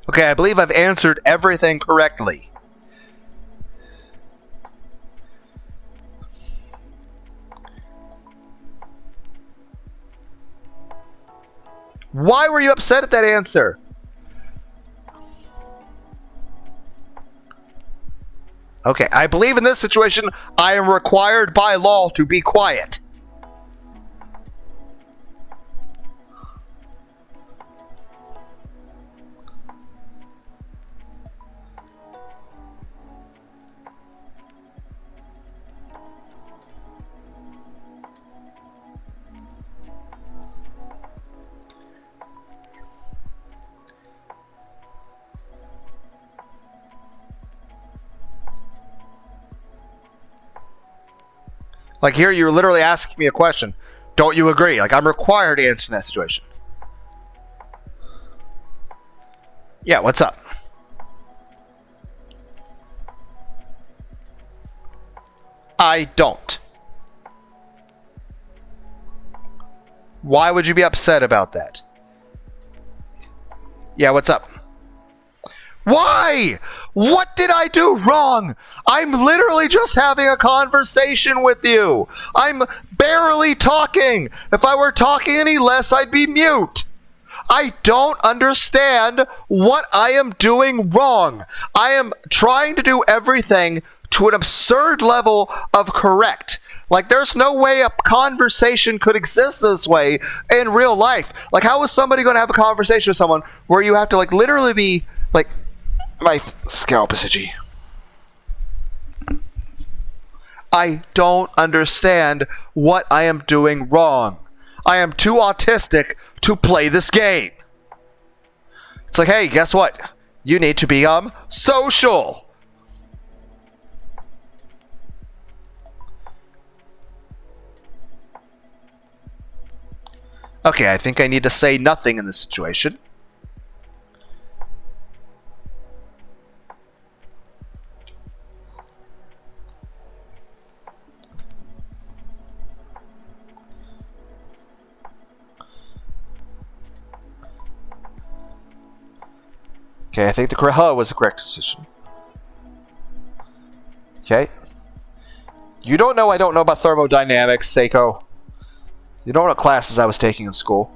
Okay, I believe I've answered everything correctly. Why were you upset at that answer? Okay, I believe in this situation, I am required by law to be quiet. Like here, you're literally asking me a question. Don't you agree? Like I'm required to answer in that situation. Yeah, what's up? I don't. Why would you be upset about that? Yeah, what's up? Why? What did I do wrong? I'm literally just having a conversation with you. I'm barely talking. If I were talking any less, I'd be mute. I don't understand what I am doing wrong. I am trying to do everything to an absurd level of correct. Like, there's no way a conversation could exist this way in real life. Like, how is somebody going to have a conversation with someone where you have to, like, literally be, like, my scalp is itchy. I don't understand what I am doing wrong. I am too autistic to play this game. It's like, hey, guess what? You need to become social. Okay, I think I need to say nothing in this situation. Okay, I think the correct was the correct decision. Okay. You don't know I don't know about thermodynamics, Saeko. You don't know what classes I was taking in school.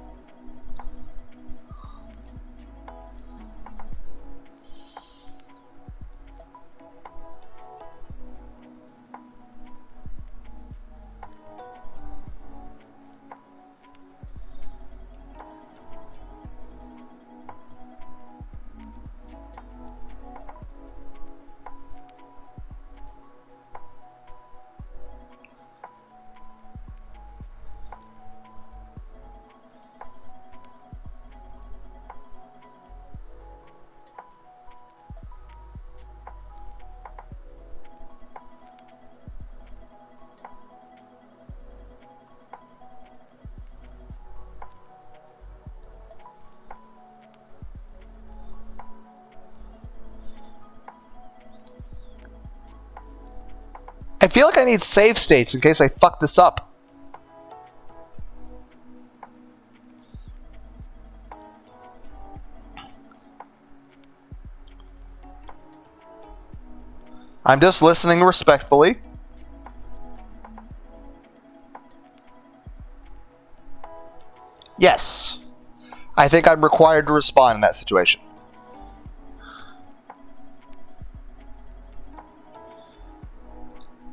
feel like I need save states in case I fuck this up. I'm just listening respectfully. Yes. I think I'm required to respond in that situation.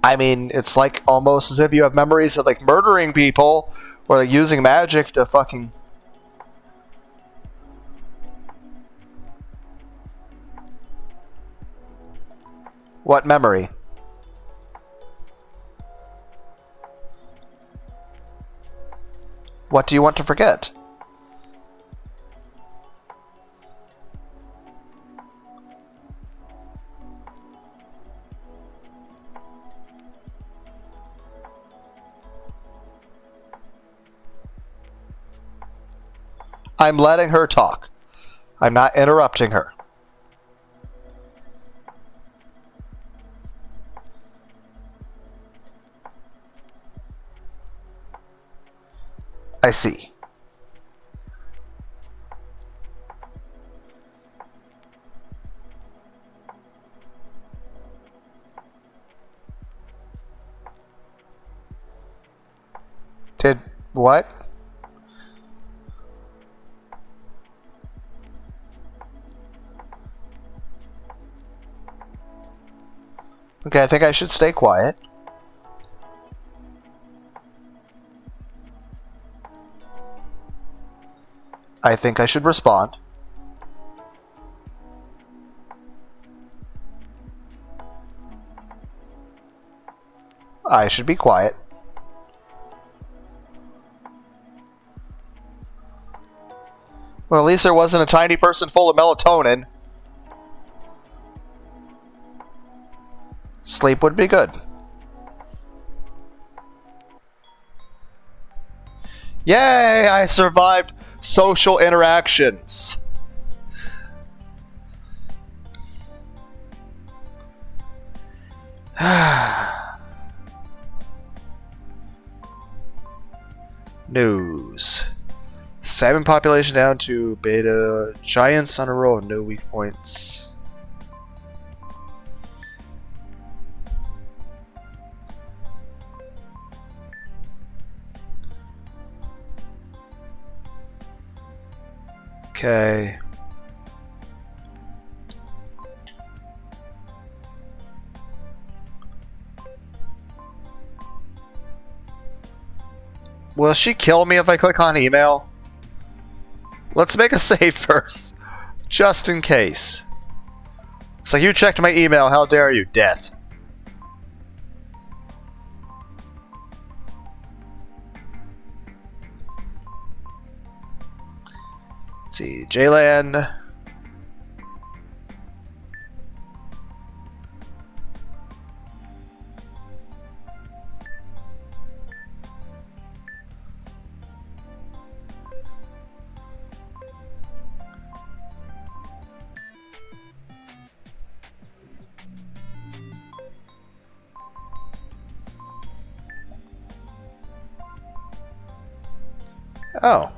I mean, it's like almost as if you have memories of like murdering people or like using magic to fucking... What memory? What do you want to forget? I'm letting her talk. I'm not interrupting her. I see. Did what? Okay, I think I should stay quiet. I think I should respond. I should be quiet. Well, at least there wasn't a tiny person full of melatonin. Sleep would be good. Yay! I survived social interactions. News. Salmon population down to beta. Giants on a roll. No weak points. Okay. Will she kill me if I click on email? Let's make a save first. Just in case. It's like, you checked my email, how dare you? Death. Let's see, Jaylan. Oh.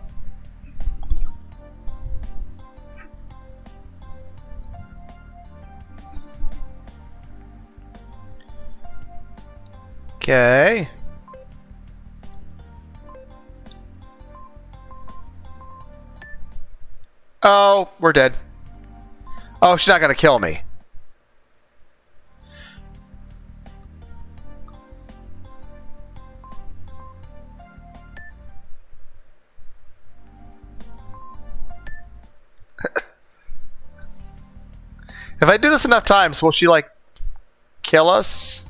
Okay. Oh, we're dead. Oh, she's not gonna kill me. If I do this enough times, will she, like, kill us?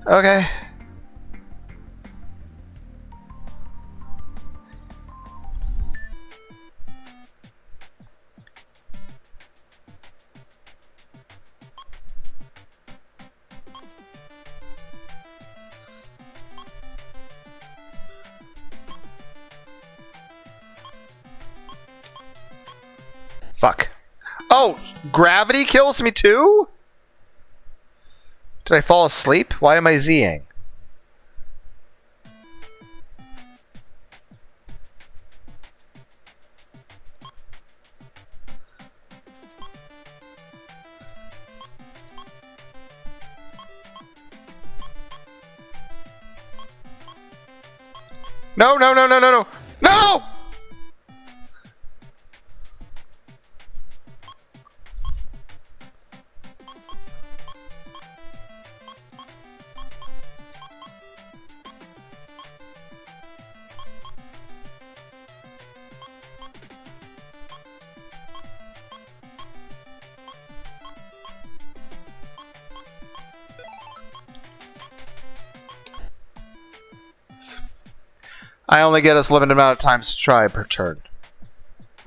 Okay. Fuck. Oh, gravity kills me too? Did I fall asleep? Why am I Zing? No, no, no, no, no, no! No! I only get a limited amount of times to try per turn.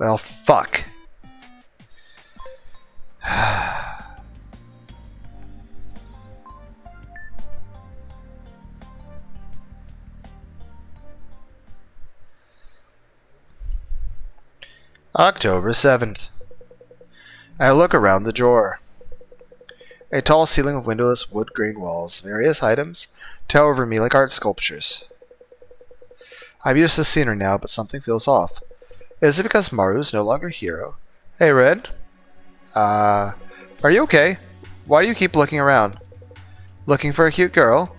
Well, fuck. October 7th. I look around the drawer. A tall ceiling of windowless wood grain walls. Various items tower over me like art sculptures. I'm used to the scenery now, but something feels off. Is it because Maru's no longer a hero? Hey, Red. Are you okay? Why do you keep looking around? Looking for a cute girl?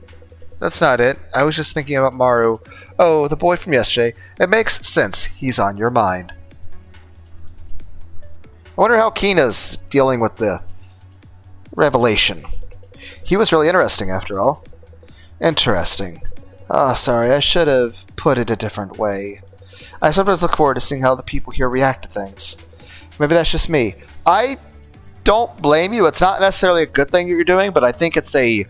That's not it. I was just thinking about Maru. Oh, the boy from yesterday. It makes sense. He's on your mind. I wonder how Kina's dealing with the revelation. He was really interesting, after all. Interesting. Ah, sorry, I should have put it a different way. I sometimes look forward to seeing how the people here react to things. Maybe that's just me. I don't blame you. It's not necessarily a good thing that you're doing, but I think it's a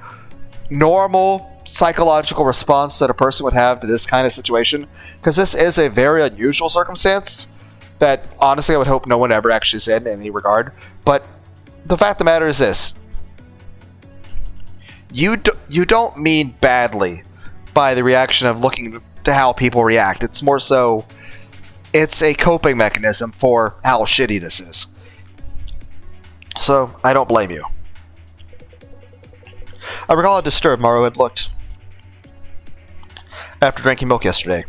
normal psychological response that a person would have to this kind of situation, because this is a very unusual circumstance that, honestly, I would hope no one ever actually is in any regard. But the fact of the matter is this. You don't mean badly by the reaction of looking to how people react. It's more so, it's a coping mechanism for how shitty this is. So, I don't blame you. I recall how disturbed Maru had looked after drinking milk yesterday.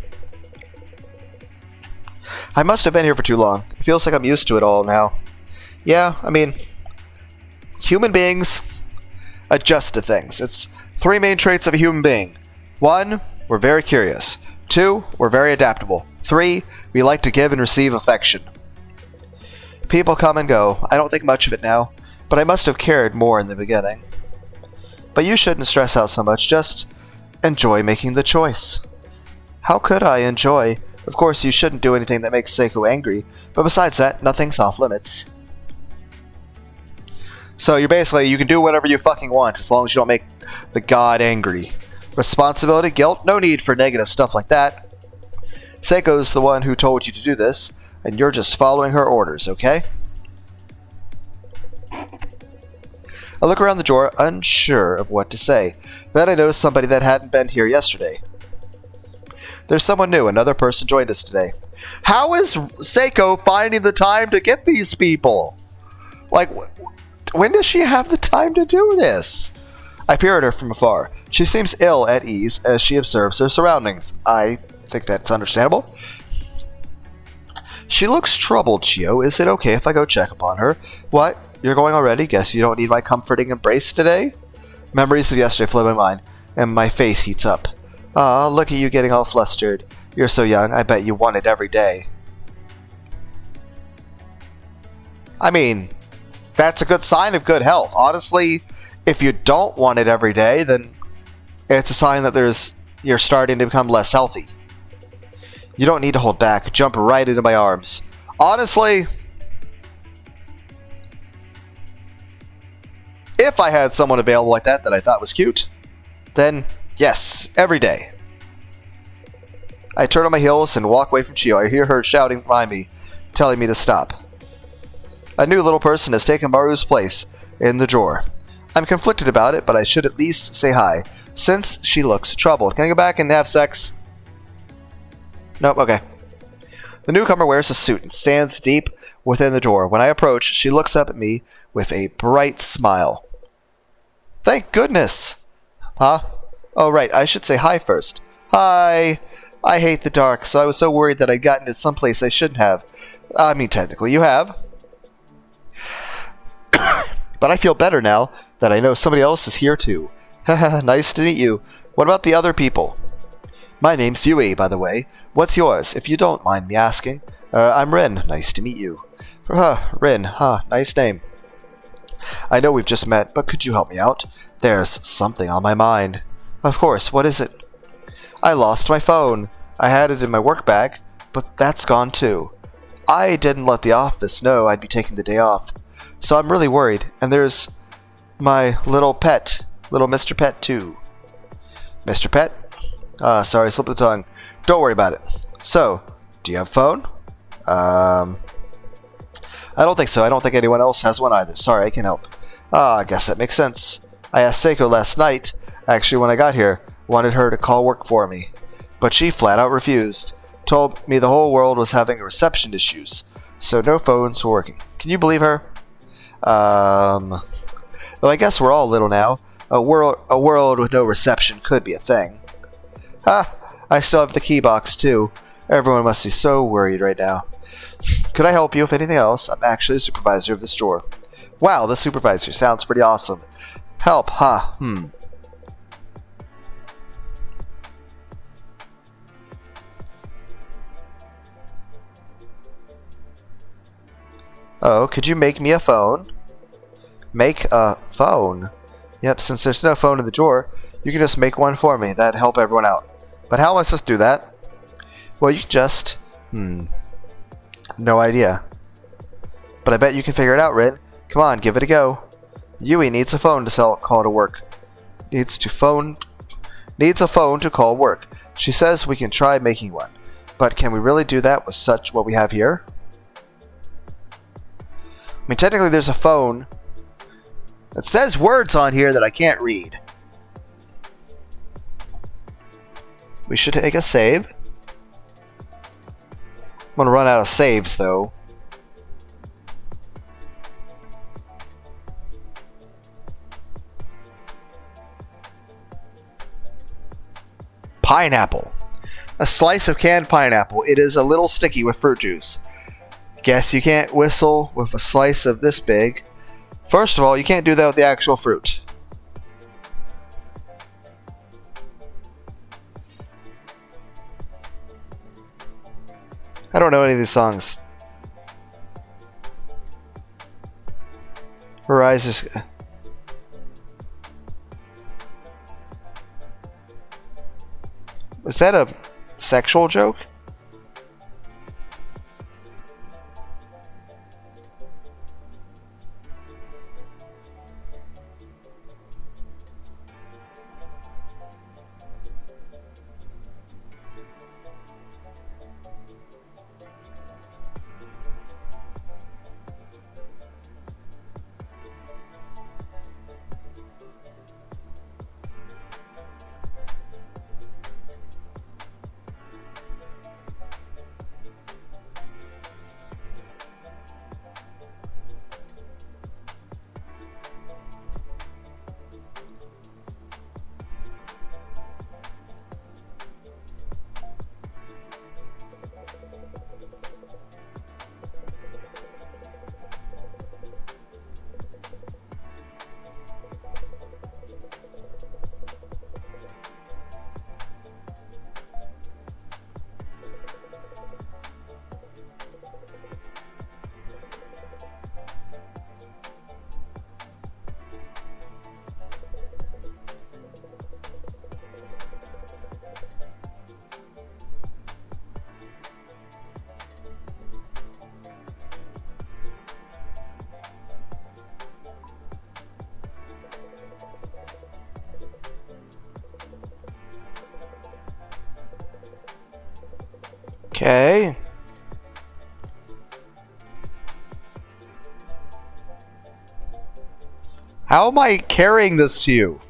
I must have been here for too long. It feels like I'm used to it all now. Yeah, I mean, human beings adjust to things. It's three main traits of a human being. 1, we're very curious. 2, we're very adaptable. 3, we like to give and receive affection. People come and go. I don't think much of it now, but I must have cared more in the beginning. But you shouldn't stress out so much. Just enjoy making the choice. How could I enjoy? Of course, you shouldn't do anything that makes Saeko angry, but besides that, nothing's off limits. So you're basically, you can do whatever you fucking want as long as you don't make the god angry. Responsibility, guilt, no need for negative stuff like that. Saeko's the one who told you to do this, and you're just following her orders, okay? I look around the drawer, unsure of what to say. Then I notice somebody that hadn't been here yesterday. There's someone new. Another person joined us today. How is Saeko finding the time to get these people? Like, when does she have the time to do this? I peer at her from afar. She seems ill at ease as she observes her surroundings. I think that's understandable. She looks troubled, Chio. Is it okay if I go check upon her? What? You're going already? Guess you don't need my comforting embrace today? Memories of yesterday flood my mind, and my face heats up. Aw, look at you getting all flustered. You're so young, I bet you want it every day. I mean, that's a good sign of good health. Honestly, if you don't want it every day, then it's a sign that you're starting to become less healthy. You don't need to hold back. Jump right into my arms. Honestly, if I had someone available like that I thought was cute, then yes, every day. I turn on my heels and walk away from Chio. I hear her shouting behind me, telling me to stop. A new little person has taken Maru's place in the drawer. I'm conflicted about it, but I should at least say hi, since she looks troubled. Can I go back and have sex? Nope, okay. The newcomer wears a suit and stands deep within the door. When I approach, she looks up at me with a bright smile. Thank goodness! Huh? Oh, right, I should say hi first. Hi! I hate the dark, so I was so worried that I'd gotten to someplace I shouldn't have. I mean, technically, you have. But I feel better now that I know somebody else is here too. Nice to meet you. What about the other people? My name's Yui, by the way. What's yours, if you don't mind me asking? I'm Rin. Nice to meet you. Rin. Nice name. I know we've just met, but could you help me out? There's something on my mind. Of course, what is it? I lost my phone. I had it in my work bag, but that's gone too. I didn't let the office know I'd be taking the day off, so I'm really worried. And there's my little pet, little Mr. Pet too. Mr. Pet? Sorry, slipped the tongue. Don't worry about it. So, do you have a phone? I don't think so. I don't think anyone else has one either. Sorry, I can help. I guess that makes sense. I asked Saeko last night, actually when I got here, wanted her to call work for me. But she flat out refused. Told me the whole world was having reception issues, so no phones were working. Can you believe her? Well, I guess we're all little now. A world with no reception could be a thing. I still have the key box too. Everyone must be so worried right now. Could I help you with anything else? I'm actually the supervisor of the store. Wow, the supervisor sounds pretty awesome. Help, Oh, could you make me a phone? Make a phone? Yep, since there's no phone in the drawer, you can just make one for me. That'd help everyone out. But how am I supposed to do that? Well, you can just... No idea. But I bet you can figure it out, Rin. Come on, give it a go. Yui needs a phone to call to work. Needs a phone to call work. She says we can try making one. But can we really do that with what we have here? I mean, technically there's a phone. It says words on here that I can't read. We should take a save. I'm gonna run out of saves though. Pineapple. A slice of canned pineapple. It is a little sticky with fruit juice. Guess you can't whistle with a slice of this big. First of all, you can't do that with the actual fruit. I don't know any of these songs. Her eyes just... Is that a sexual joke? Okay. How am I carrying this to you?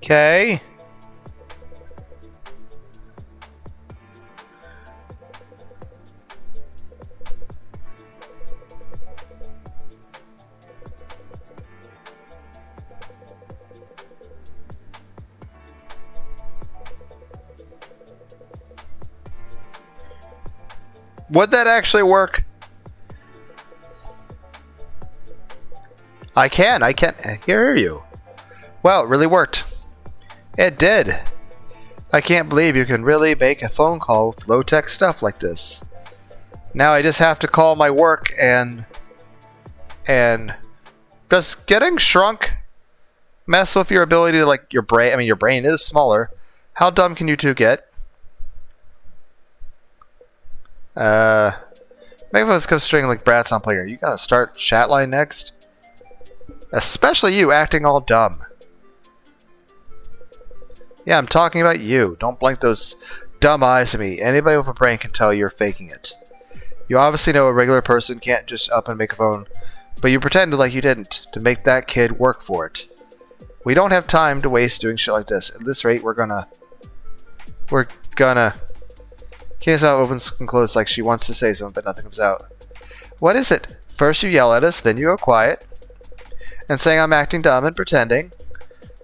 Okay. Would that actually work? I can hear you. Well, it really worked. It did. I can't believe you can really make a phone call with low-tech stuff like this. Now I just have to call my work and does getting shrunk mess with your ability to, like, your brain? I mean, your brain is smaller. How dumb can you two get? Maybe let's come string like brats on player. You gotta start chat line next? Especially you acting all dumb. Yeah, I'm talking about you. Don't blink those dumb eyes at me. Anybody with a brain can tell you're faking it. You obviously know a regular person can't just up and make a phone, but you pretended like you didn't to make that kid work for it. We don't have time to waste doing shit like this. At this rate, we're gonna... Candace mouth opens and closes like she wants to say something, but nothing comes out. What is it? First you yell at us, then you go quiet. And saying I'm acting dumb and pretending.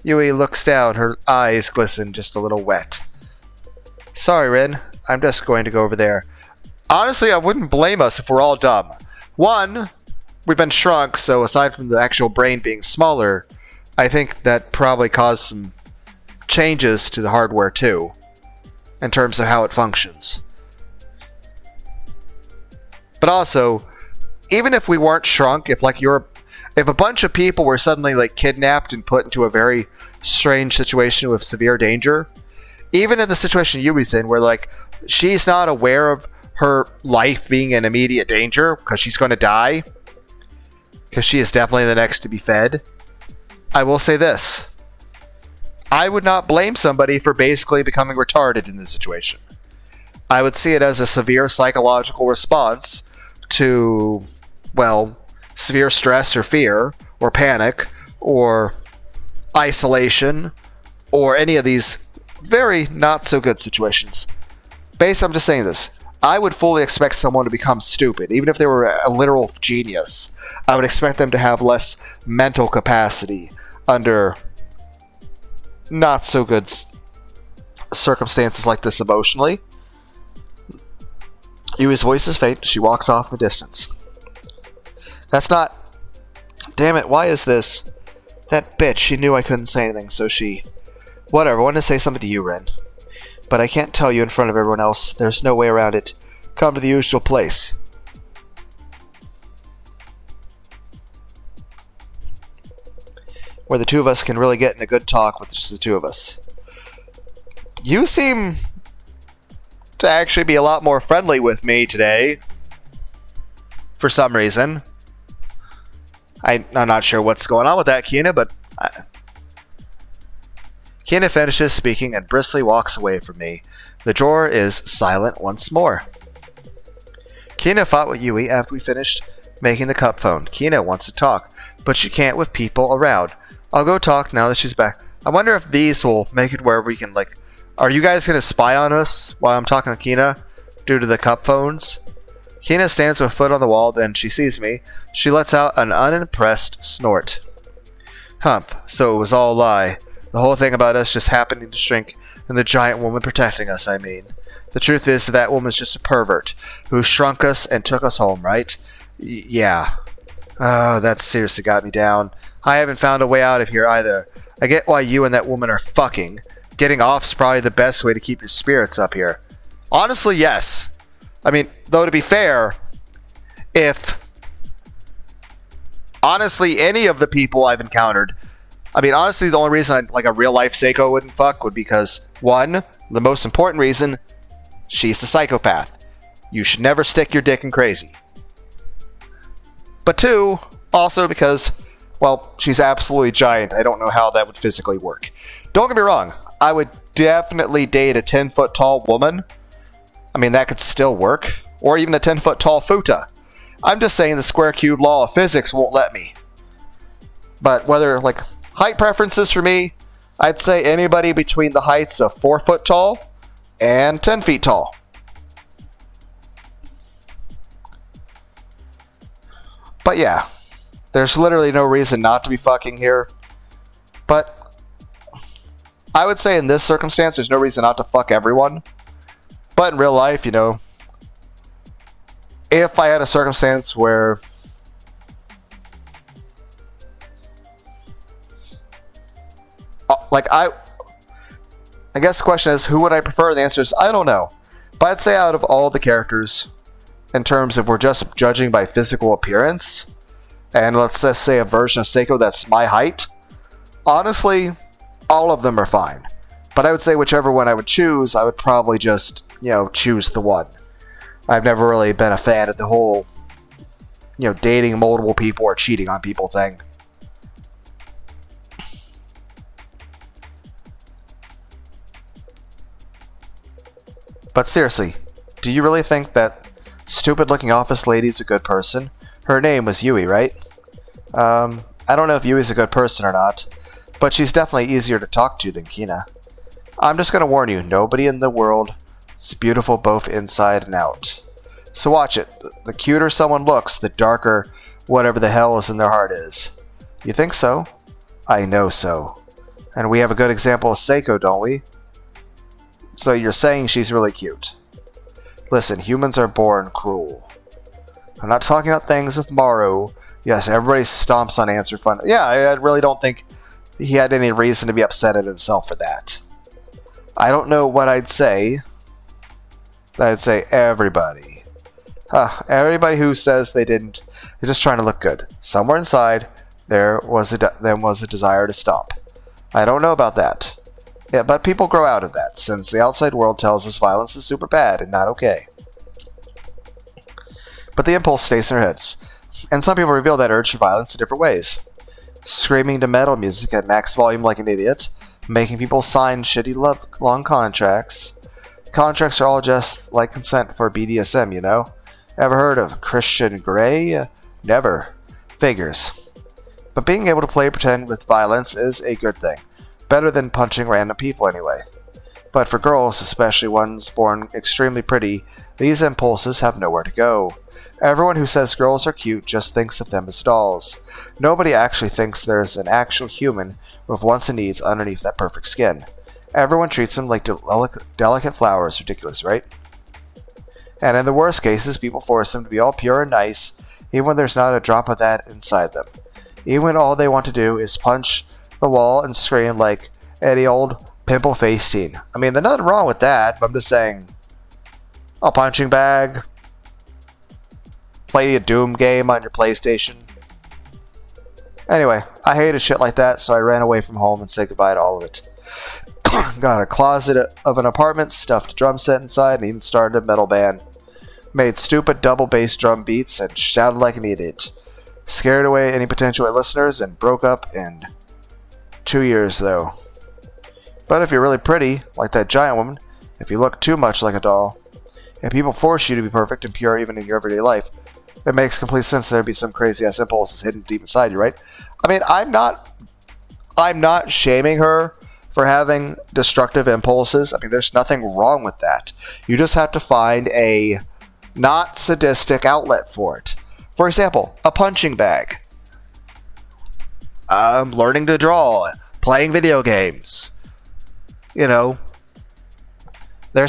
Yui looks down, her eyes glisten just a little wet. Sorry, Rin. I'm just going to go over there. Honestly, I wouldn't blame us if we're all dumb. One, we've been shrunk, so aside from the actual brain being smaller, I think that probably caused some changes to the hardware too, in terms of how it functions. But also, even if we weren't shrunk, if a bunch of people were suddenly like kidnapped and put into a very strange situation with severe danger, even in the situation Yui's in, where like she's not aware of her life being in immediate danger because she's going to die, because she is definitely the next to be fed, I will say this. I would not blame somebody for basically becoming retarded in this situation. I would see it as a severe psychological response to, well, severe stress or fear or panic or isolation or any of these very not so good situations. I'm just saying this. I would fully expect someone to become stupid, even if they were a literal genius. I would expect them to have less mental capacity under not so good circumstances like this emotionally. Yui's voice is faint. She walks off in the distance. That's not... Damn it, why is this? That bitch, she knew I couldn't say anything, so she... Whatever, I wanted to say something to you, Ren. But I can't tell you in front of everyone else. There's no way around it. Come to the usual place. Where the two of us can really get in a good talk with just the two of us. You seem to actually be a lot more friendly with me today. For some reason. I'm not sure what's going on with that, Kina, but... Kina finishes speaking and briskly walks away from me. The drawer is silent once more. Kina fought with Yui after we finished making the cup phone. Kina wants to talk, but she can't with people around. I'll go talk now that she's back. I wonder if these will make it where we can, like... Are you guys going to spy on us while I'm talking to Kina due to the cup phones? Kina stands with a foot on the wall, then she sees me. She lets out an unimpressed snort. Hump, so it was all a lie. The whole thing about us just happening to shrink and the giant woman protecting us, I mean. The truth is that woman's just a pervert who shrunk us and took us home, right? Yeah. Oh, that seriously got me down. I haven't found a way out of here either. I get why you and that woman are fucking. Getting off's probably the best way to keep your spirits up here. Honestly, yes. I mean, though to be fair, if honestly any of the people I've encountered, I mean, honestly, the only reason like a real life Saeko wouldn't fuck would be because, one, the most important reason, she's a psychopath. You should never stick your dick in crazy. But two, also because, well, she's absolutely giant. I don't know how that would physically work. Don't get me wrong. I would definitely date a 10-foot tall woman. I mean, that could still work. Or even a 10-foot tall futa. I'm just saying the square cube law of physics won't let me. But whether, like, height preferences for me, I'd say anybody between the heights of 4 foot tall and 10 feet tall. But yeah, there's literally no reason not to be fucking here. But I would say in this circumstance, there's no reason not to fuck everyone. But in real life, if I had a circumstance where I guess the question is, who would I prefer? The answer is, I don't know. But I'd say out of all the characters, in terms of we're just judging by physical appearance, and let's just say a version of Saeko that's my height, honestly, all of them are fine. But I would say whichever one I would choose, I would probably just, choose the one. I've never really been a fan of the whole, dating multiple people or cheating on people thing. But seriously, do you really think that stupid-looking office lady's a good person? Her name was Yui, right? I don't know if Yui's a good person or not, but she's definitely easier to talk to than Kina. I'm just gonna warn you, nobody in the world is beautiful both inside and out. So watch it. The cuter someone looks, the darker whatever the hell is in their heart is. You think so? I know so. And we have a good example of Saeko, don't we? So you're saying she's really cute. Listen, humans are born cruel. I'm not talking about things with Maru. Yes, everybody stomps on answer fun. Yeah, I really don't think he had any reason to be upset at himself for that. I don't know what I'd say. I'd say everybody. Everybody who says they didn't is just trying to look good. Somewhere inside, there was a desire to stomp. I don't know about that. Yeah, but people grow out of that, since the outside world tells us violence is super bad and not okay. But the impulse stays in their heads, and some people reveal that urge for violence in different ways. Screaming to metal music at max volume like an idiot, making people sign shitty long contracts. Contracts are all just like consent for BDSM, Ever heard of Christian Grey? Never. Figures. But being able to play pretend with violence is a good thing. Better than punching random people anyway. But for girls, especially ones born extremely pretty, these impulses have nowhere to go. Everyone who says girls are cute just thinks of them as dolls. Nobody actually thinks there's an actual human with wants and needs underneath that perfect skin. Everyone treats them like delicate flowers. Ridiculous, right? And in the worst cases, people force them to be all pure and nice, even when there's not a drop of that inside them. Even when all they want to do is punch the wall and scream like any old pimple-faced teen. I mean, there's nothing wrong with that, but I'm just saying, a punching bag, play a Doom game on your PlayStation. Anyway, I hated shit like that, so I ran away from home and said goodbye to all of it. Got a closet of an apartment, stuffed a drum set inside, and even started a metal band. Made stupid double bass drum beats and shouted like an idiot. Scared away any potential listeners and broke up in 2 years, though. But if you're really pretty, like that giant woman, if you look too much like a doll, if people force you to be perfect and pure even in your everyday life, it makes complete sense there'd be some crazy-ass impulses hidden deep inside you, right? I mean, I'm not shaming her for having destructive impulses. I mean, there's nothing wrong with that. You just have to find a not sadistic outlet for it. For example, a punching bag. Learning to draw, playing video games. There's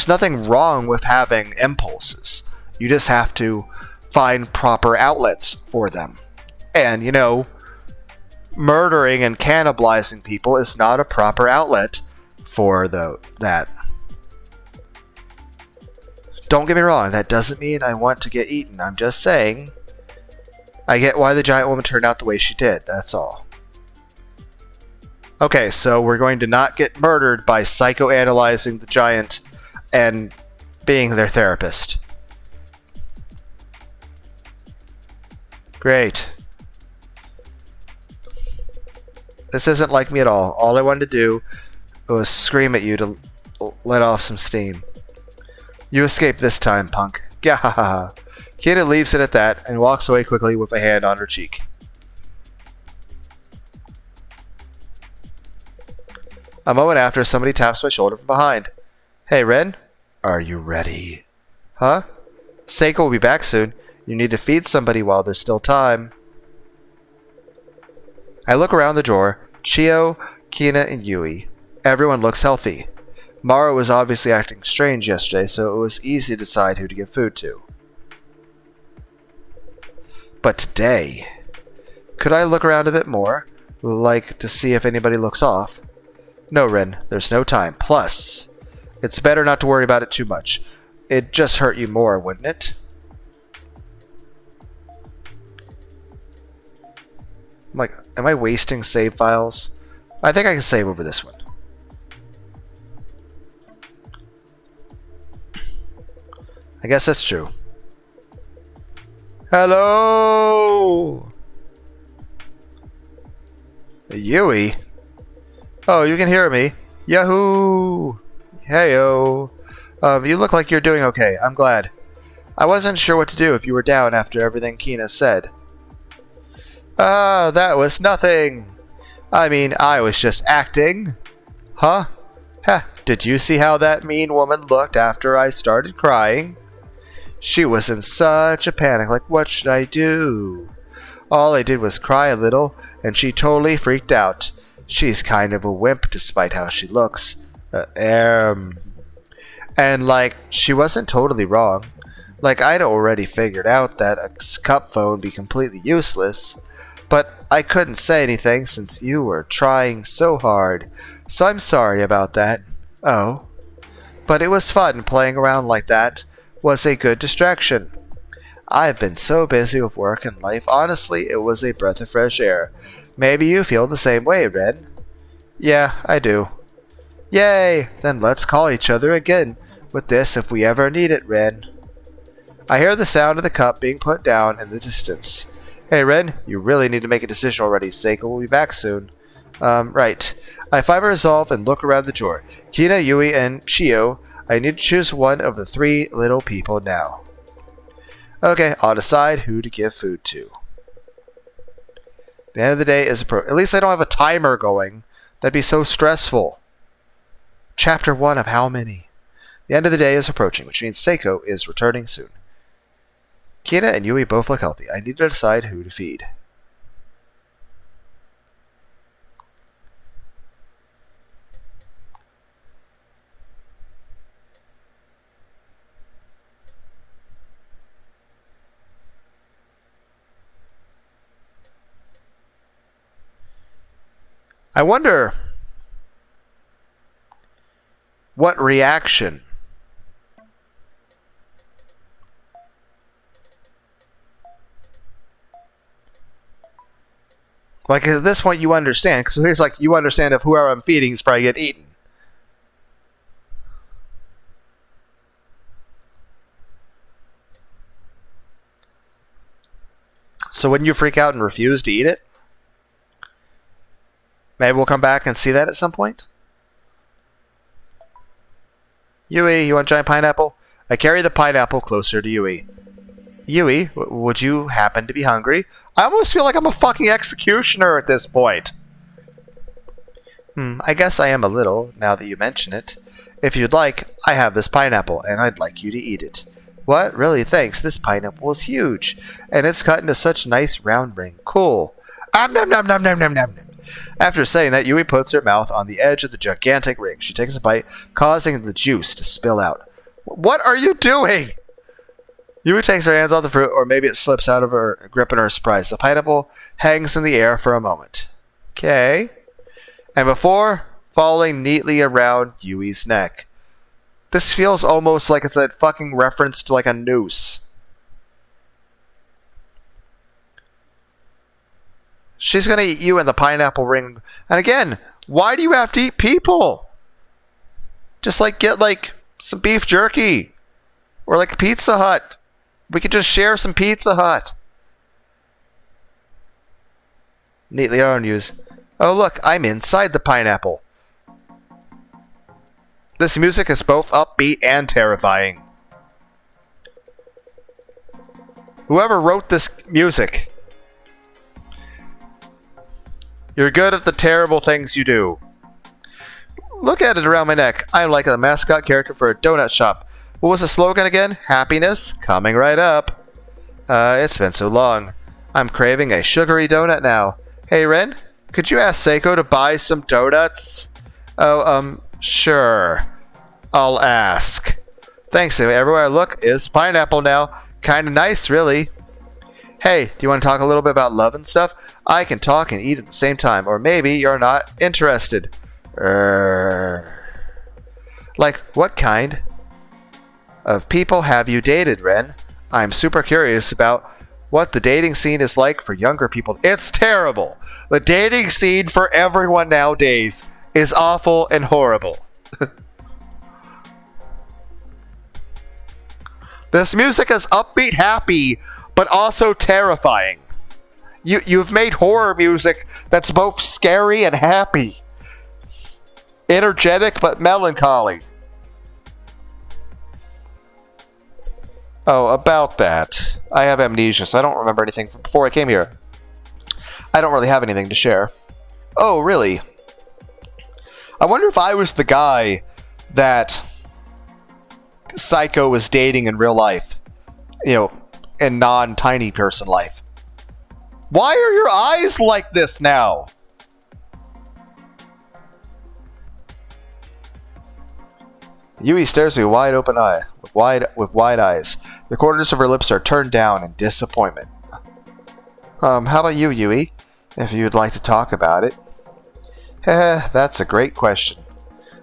nothing wrong with having impulses. You just have to find proper outlets for them. And, murdering and cannibalizing people is not a proper outlet for that. Don't get me wrong, that doesn't mean I want to get eaten. I'm just saying, I get why the giant woman turned out the way she did, that's all. Okay, so we're going to not get murdered by psychoanalyzing the giant and being their therapist. Great. This isn't like me at all. All I wanted to do was scream at you to let off some steam. You escaped this time, punk. Gahaha. Kida leaves it at that and walks away quickly with a hand on her cheek. A moment after, somebody taps my shoulder from behind. Hey, Ren? Are you ready? Huh? Saeko will be back soon. You need to feed somebody while there's still time. I look around the drawer. Chio, Kina, and Yui. Everyone looks healthy. Mara was obviously acting strange yesterday, so it was easy to decide who to give food to. But today, could I look around a bit more? Like to see if anybody looks off? No, Ren, there's no time. Plus, it's better not to worry about it too much. It'd just hurt you more, wouldn't it? I'm like, am I wasting save files? I think I can save over this one. I guess that's true. Hello! Yui? Oh, you can hear me. Yahoo! Heyo. You look like you're doing okay. I'm glad. I wasn't sure what to do if you were down after everything Kina said. That was nothing. I mean, I was just acting. Huh? Heh, did you see how that mean woman looked after I started crying? She was in such a panic, like, what should I do? All I did was cry a little, and she totally freaked out. She's kind of a wimp despite how she looks. And, like, she wasn't totally wrong. Like, I'd already figured out that a cup phone would be completely useless. But I couldn't say anything since you were trying so hard. So I'm sorry about that. Oh. But it was fun playing around like that. Was a good distraction. I've been so busy with work and life, honestly, it was a breath of fresh air. Maybe you feel the same way, Ren? Yeah, I do. Yay! Then let's call each other again with this if we ever need it, Ren. I hear the sound of the cup being put down in the distance. Hey, Ren, you really need to make a decision already. Saeko will be back soon. Right. I find my resolve and look around the drawer. Kina, Yui, and Chio. I need to choose one of the three little people now. Okay, I'll decide who to give food to. The end of the day is at least I don't have a timer going. That'd be so stressful. Chapter 1 of how many? The end of the day is approaching, which means Saeko is returning soon. Kina and Yui both look healthy. I need to decide who to feed. I wonder what reaction like at this point you understand, because here's like you understand if whoever I'm feeding is probably getting eaten. So wouldn't you freak out and refuse to eat it? Maybe we'll come back and see that at some point. Yui, you want giant pineapple? I carry the pineapple closer to Yui. Yui, would you happen to be hungry? I almost feel like I'm a fucking executioner at this point. I guess I am a little, now that you mention it. If you'd like, I have this pineapple, and I'd like you to eat it. What? Really? Thanks. This pineapple is huge, and it's cut into such nice round ring. Cool. Nom nom nom nom nom nom nom. After saying that, Yui puts her mouth on the edge of the gigantic ring. She takes a bite, causing the juice to spill out. What are you doing? Yui takes her hands off the fruit, or maybe it slips out of her grip in her surprise. The pineapple hangs in the air for a moment. Okay. And before falling neatly around Yui's neck. This feels almost like it's a fucking reference to like a noose. She's gonna eat you in the pineapple ring. And again, why do you have to eat people? Just like get like some beef jerky. Or like Pizza Hut. We could just share some Pizza Hut. Neatly unused. Oh look, I'm inside the pineapple. This music is both upbeat and terrifying. Whoever wrote this music, you're good at the terrible things you do. look at it around my neck. I'm like a mascot character for a donut shop. What was the slogan again? Happiness? Coming right up. It's been so long. I'm craving a sugary donut now. Hey, Ren, could you ask Saeko to buy some donuts? Oh, sure. I'll ask. Thanks, everywhere I look is pineapple now. Kinda nice, really. Hey, do you want to talk a little bit about love and stuff? I can talk and eat at the same time, or maybe you're not interested. Like, what kind of people have you dated, Ren? I'm super curious about what the dating scene is like for younger people. It's terrible. The dating scene for everyone nowadays is awful and horrible. This music is upbeat, happy, but also terrifying. You've made horror music that's both scary and happy. Energetic but melancholy. Oh, about that. I have amnesia, so I don't remember anything from before I came here. I don't really have anything to share. Oh, really? I wonder if I was the guy that Saeko was dating in real life. You know, in non-tiny person life. Why are your eyes like this now? Yui stares with a wide open eye, with wide eyes. The corners of her lips are turned down in disappointment. How about you, Yui? If you'd like to talk about it. That's a great question.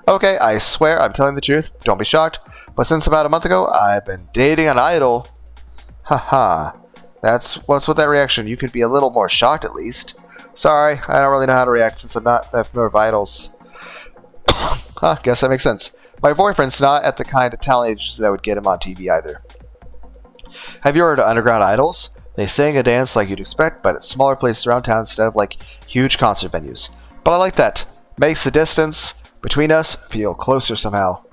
Okay, I swear I'm telling the truth. Don't be shocked. But since about a month ago, I've been dating an idol. Haha. What's with that reaction? You could be a little more shocked at least. Sorry, I don't really know how to react since I'm not that familiar with idols. Guess that makes sense. My boyfriend's not at the kind of talent age that would get him on TV either. Have you heard of underground idols? They sing and dance like you'd expect, but at smaller places around town instead of like huge concert venues. But I like that. Makes the distance between us feel closer somehow.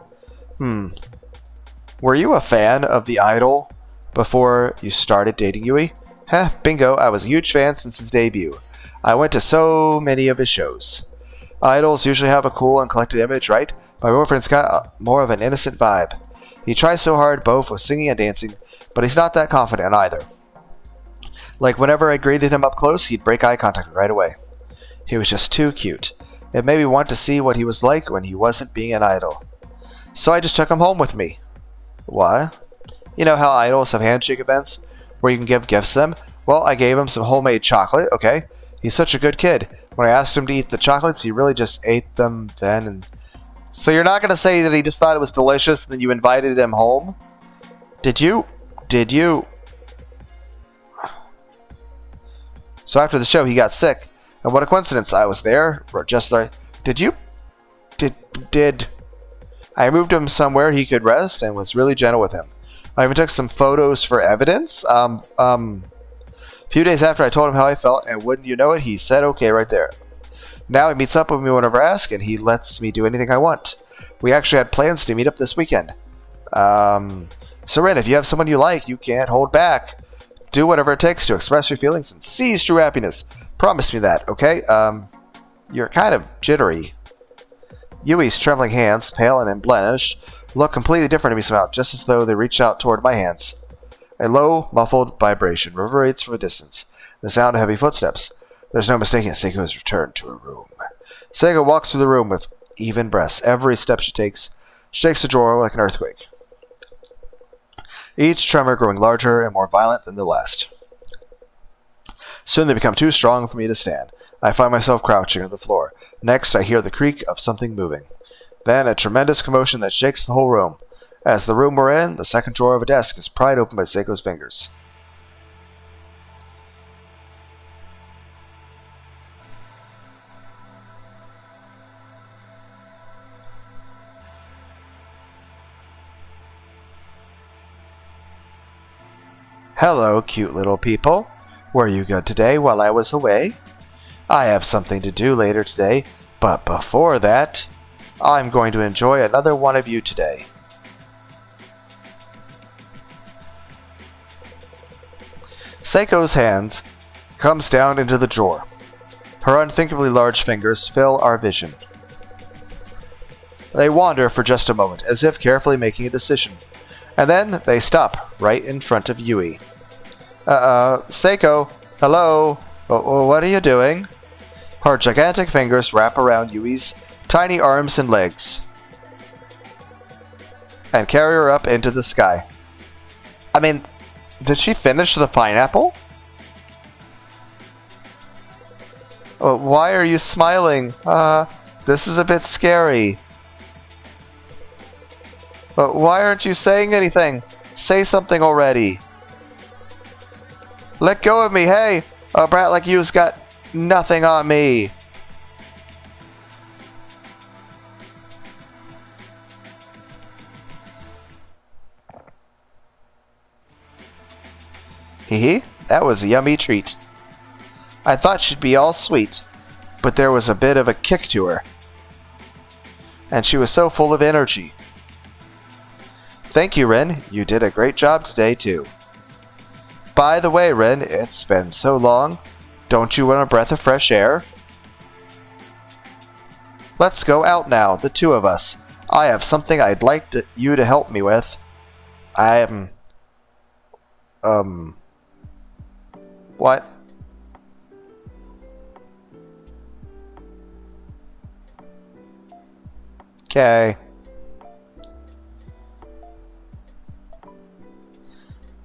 Were you a fan of the idol before you started dating Yui? Bingo, I was a huge fan since his debut. I went to so many of his shows. Idols usually have a cool and collected image, right? My boyfriend's got more of an innocent vibe. He tries so hard both with singing and dancing, but he's not that confident either. Like whenever I greeted him up close, he'd break eye contact right away. He was just too cute. It made me want to see what he was like when he wasn't being an idol. So I just took him home with me. What? You know how idols have handshake events where you can give gifts to them? Well, I gave him some homemade chocolate, okay? He's such a good kid. When I asked him to eat the chocolates, he really just ate them then and... So you're not going to say that he just thought it was delicious and then you invited him home? Did you? So after the show, he got sick. And what a coincidence, I was there. Just like... Did... I moved him somewhere he could rest and was really gentle with him. I even took some photos for evidence. A few days after I told him how I felt, and wouldn't you know it, he said okay right there. Now he meets up with me whenever I ask, and he lets me do anything I want. We actually had plans to meet up this weekend. So Ren, if you have someone you like, you can't hold back. Do whatever it takes to express your feelings and seize true happiness. Promise me that, okay? You're kind of jittery. Yui's trembling hands, pale and unblemished, look completely different to me somehow, just as though they reached out toward my hands. A low, muffled vibration reverberates from a distance, the sound of heavy footsteps. There's no mistaking Saeko has returned to her room. Saeko walks through the room with even breaths. Every step she takes shakes the drawer like an earthquake. Each tremor growing larger and more violent than the last. Soon they become too strong for me to stand. I find myself crouching on the floor. Next, I hear the creak of something moving. Then a tremendous commotion that shakes the whole room. As the room we're in, the second drawer of a desk is pried open by Saeko's fingers. Hello, cute little people. Were you good today while I was away? I have something to do later today, but before that, I'm going to enjoy another one of you today. Saeko's hands comes down into the drawer. Her unthinkably large fingers fill our vision. They wander for just a moment, as if carefully making a decision. And then they stop right in front of Yui. Saeko, hello? What are you doing? Her gigantic fingers wrap around Yui's tiny arms and legs and carry her up into the sky. I mean, did she finish the pineapple? Why are you smiling? This is a bit scary. Why aren't you saying anything? Say something already. Let go of me, hey! A brat like you's got nothing on me. Hee, that was a yummy treat. I thought she'd be all sweet, but there was a bit of a kick to her. And she was so full of energy. Thank you, Ren. You did a great job today, too. By the way, Ren, it's been so long. Don't you want a breath of fresh air? Let's go out now, the two of us. I have something I'd like you to help me with. What? Okay.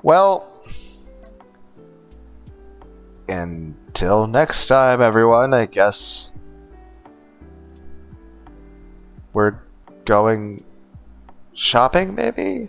Well, until next time, everyone, I guess we're going shopping, maybe?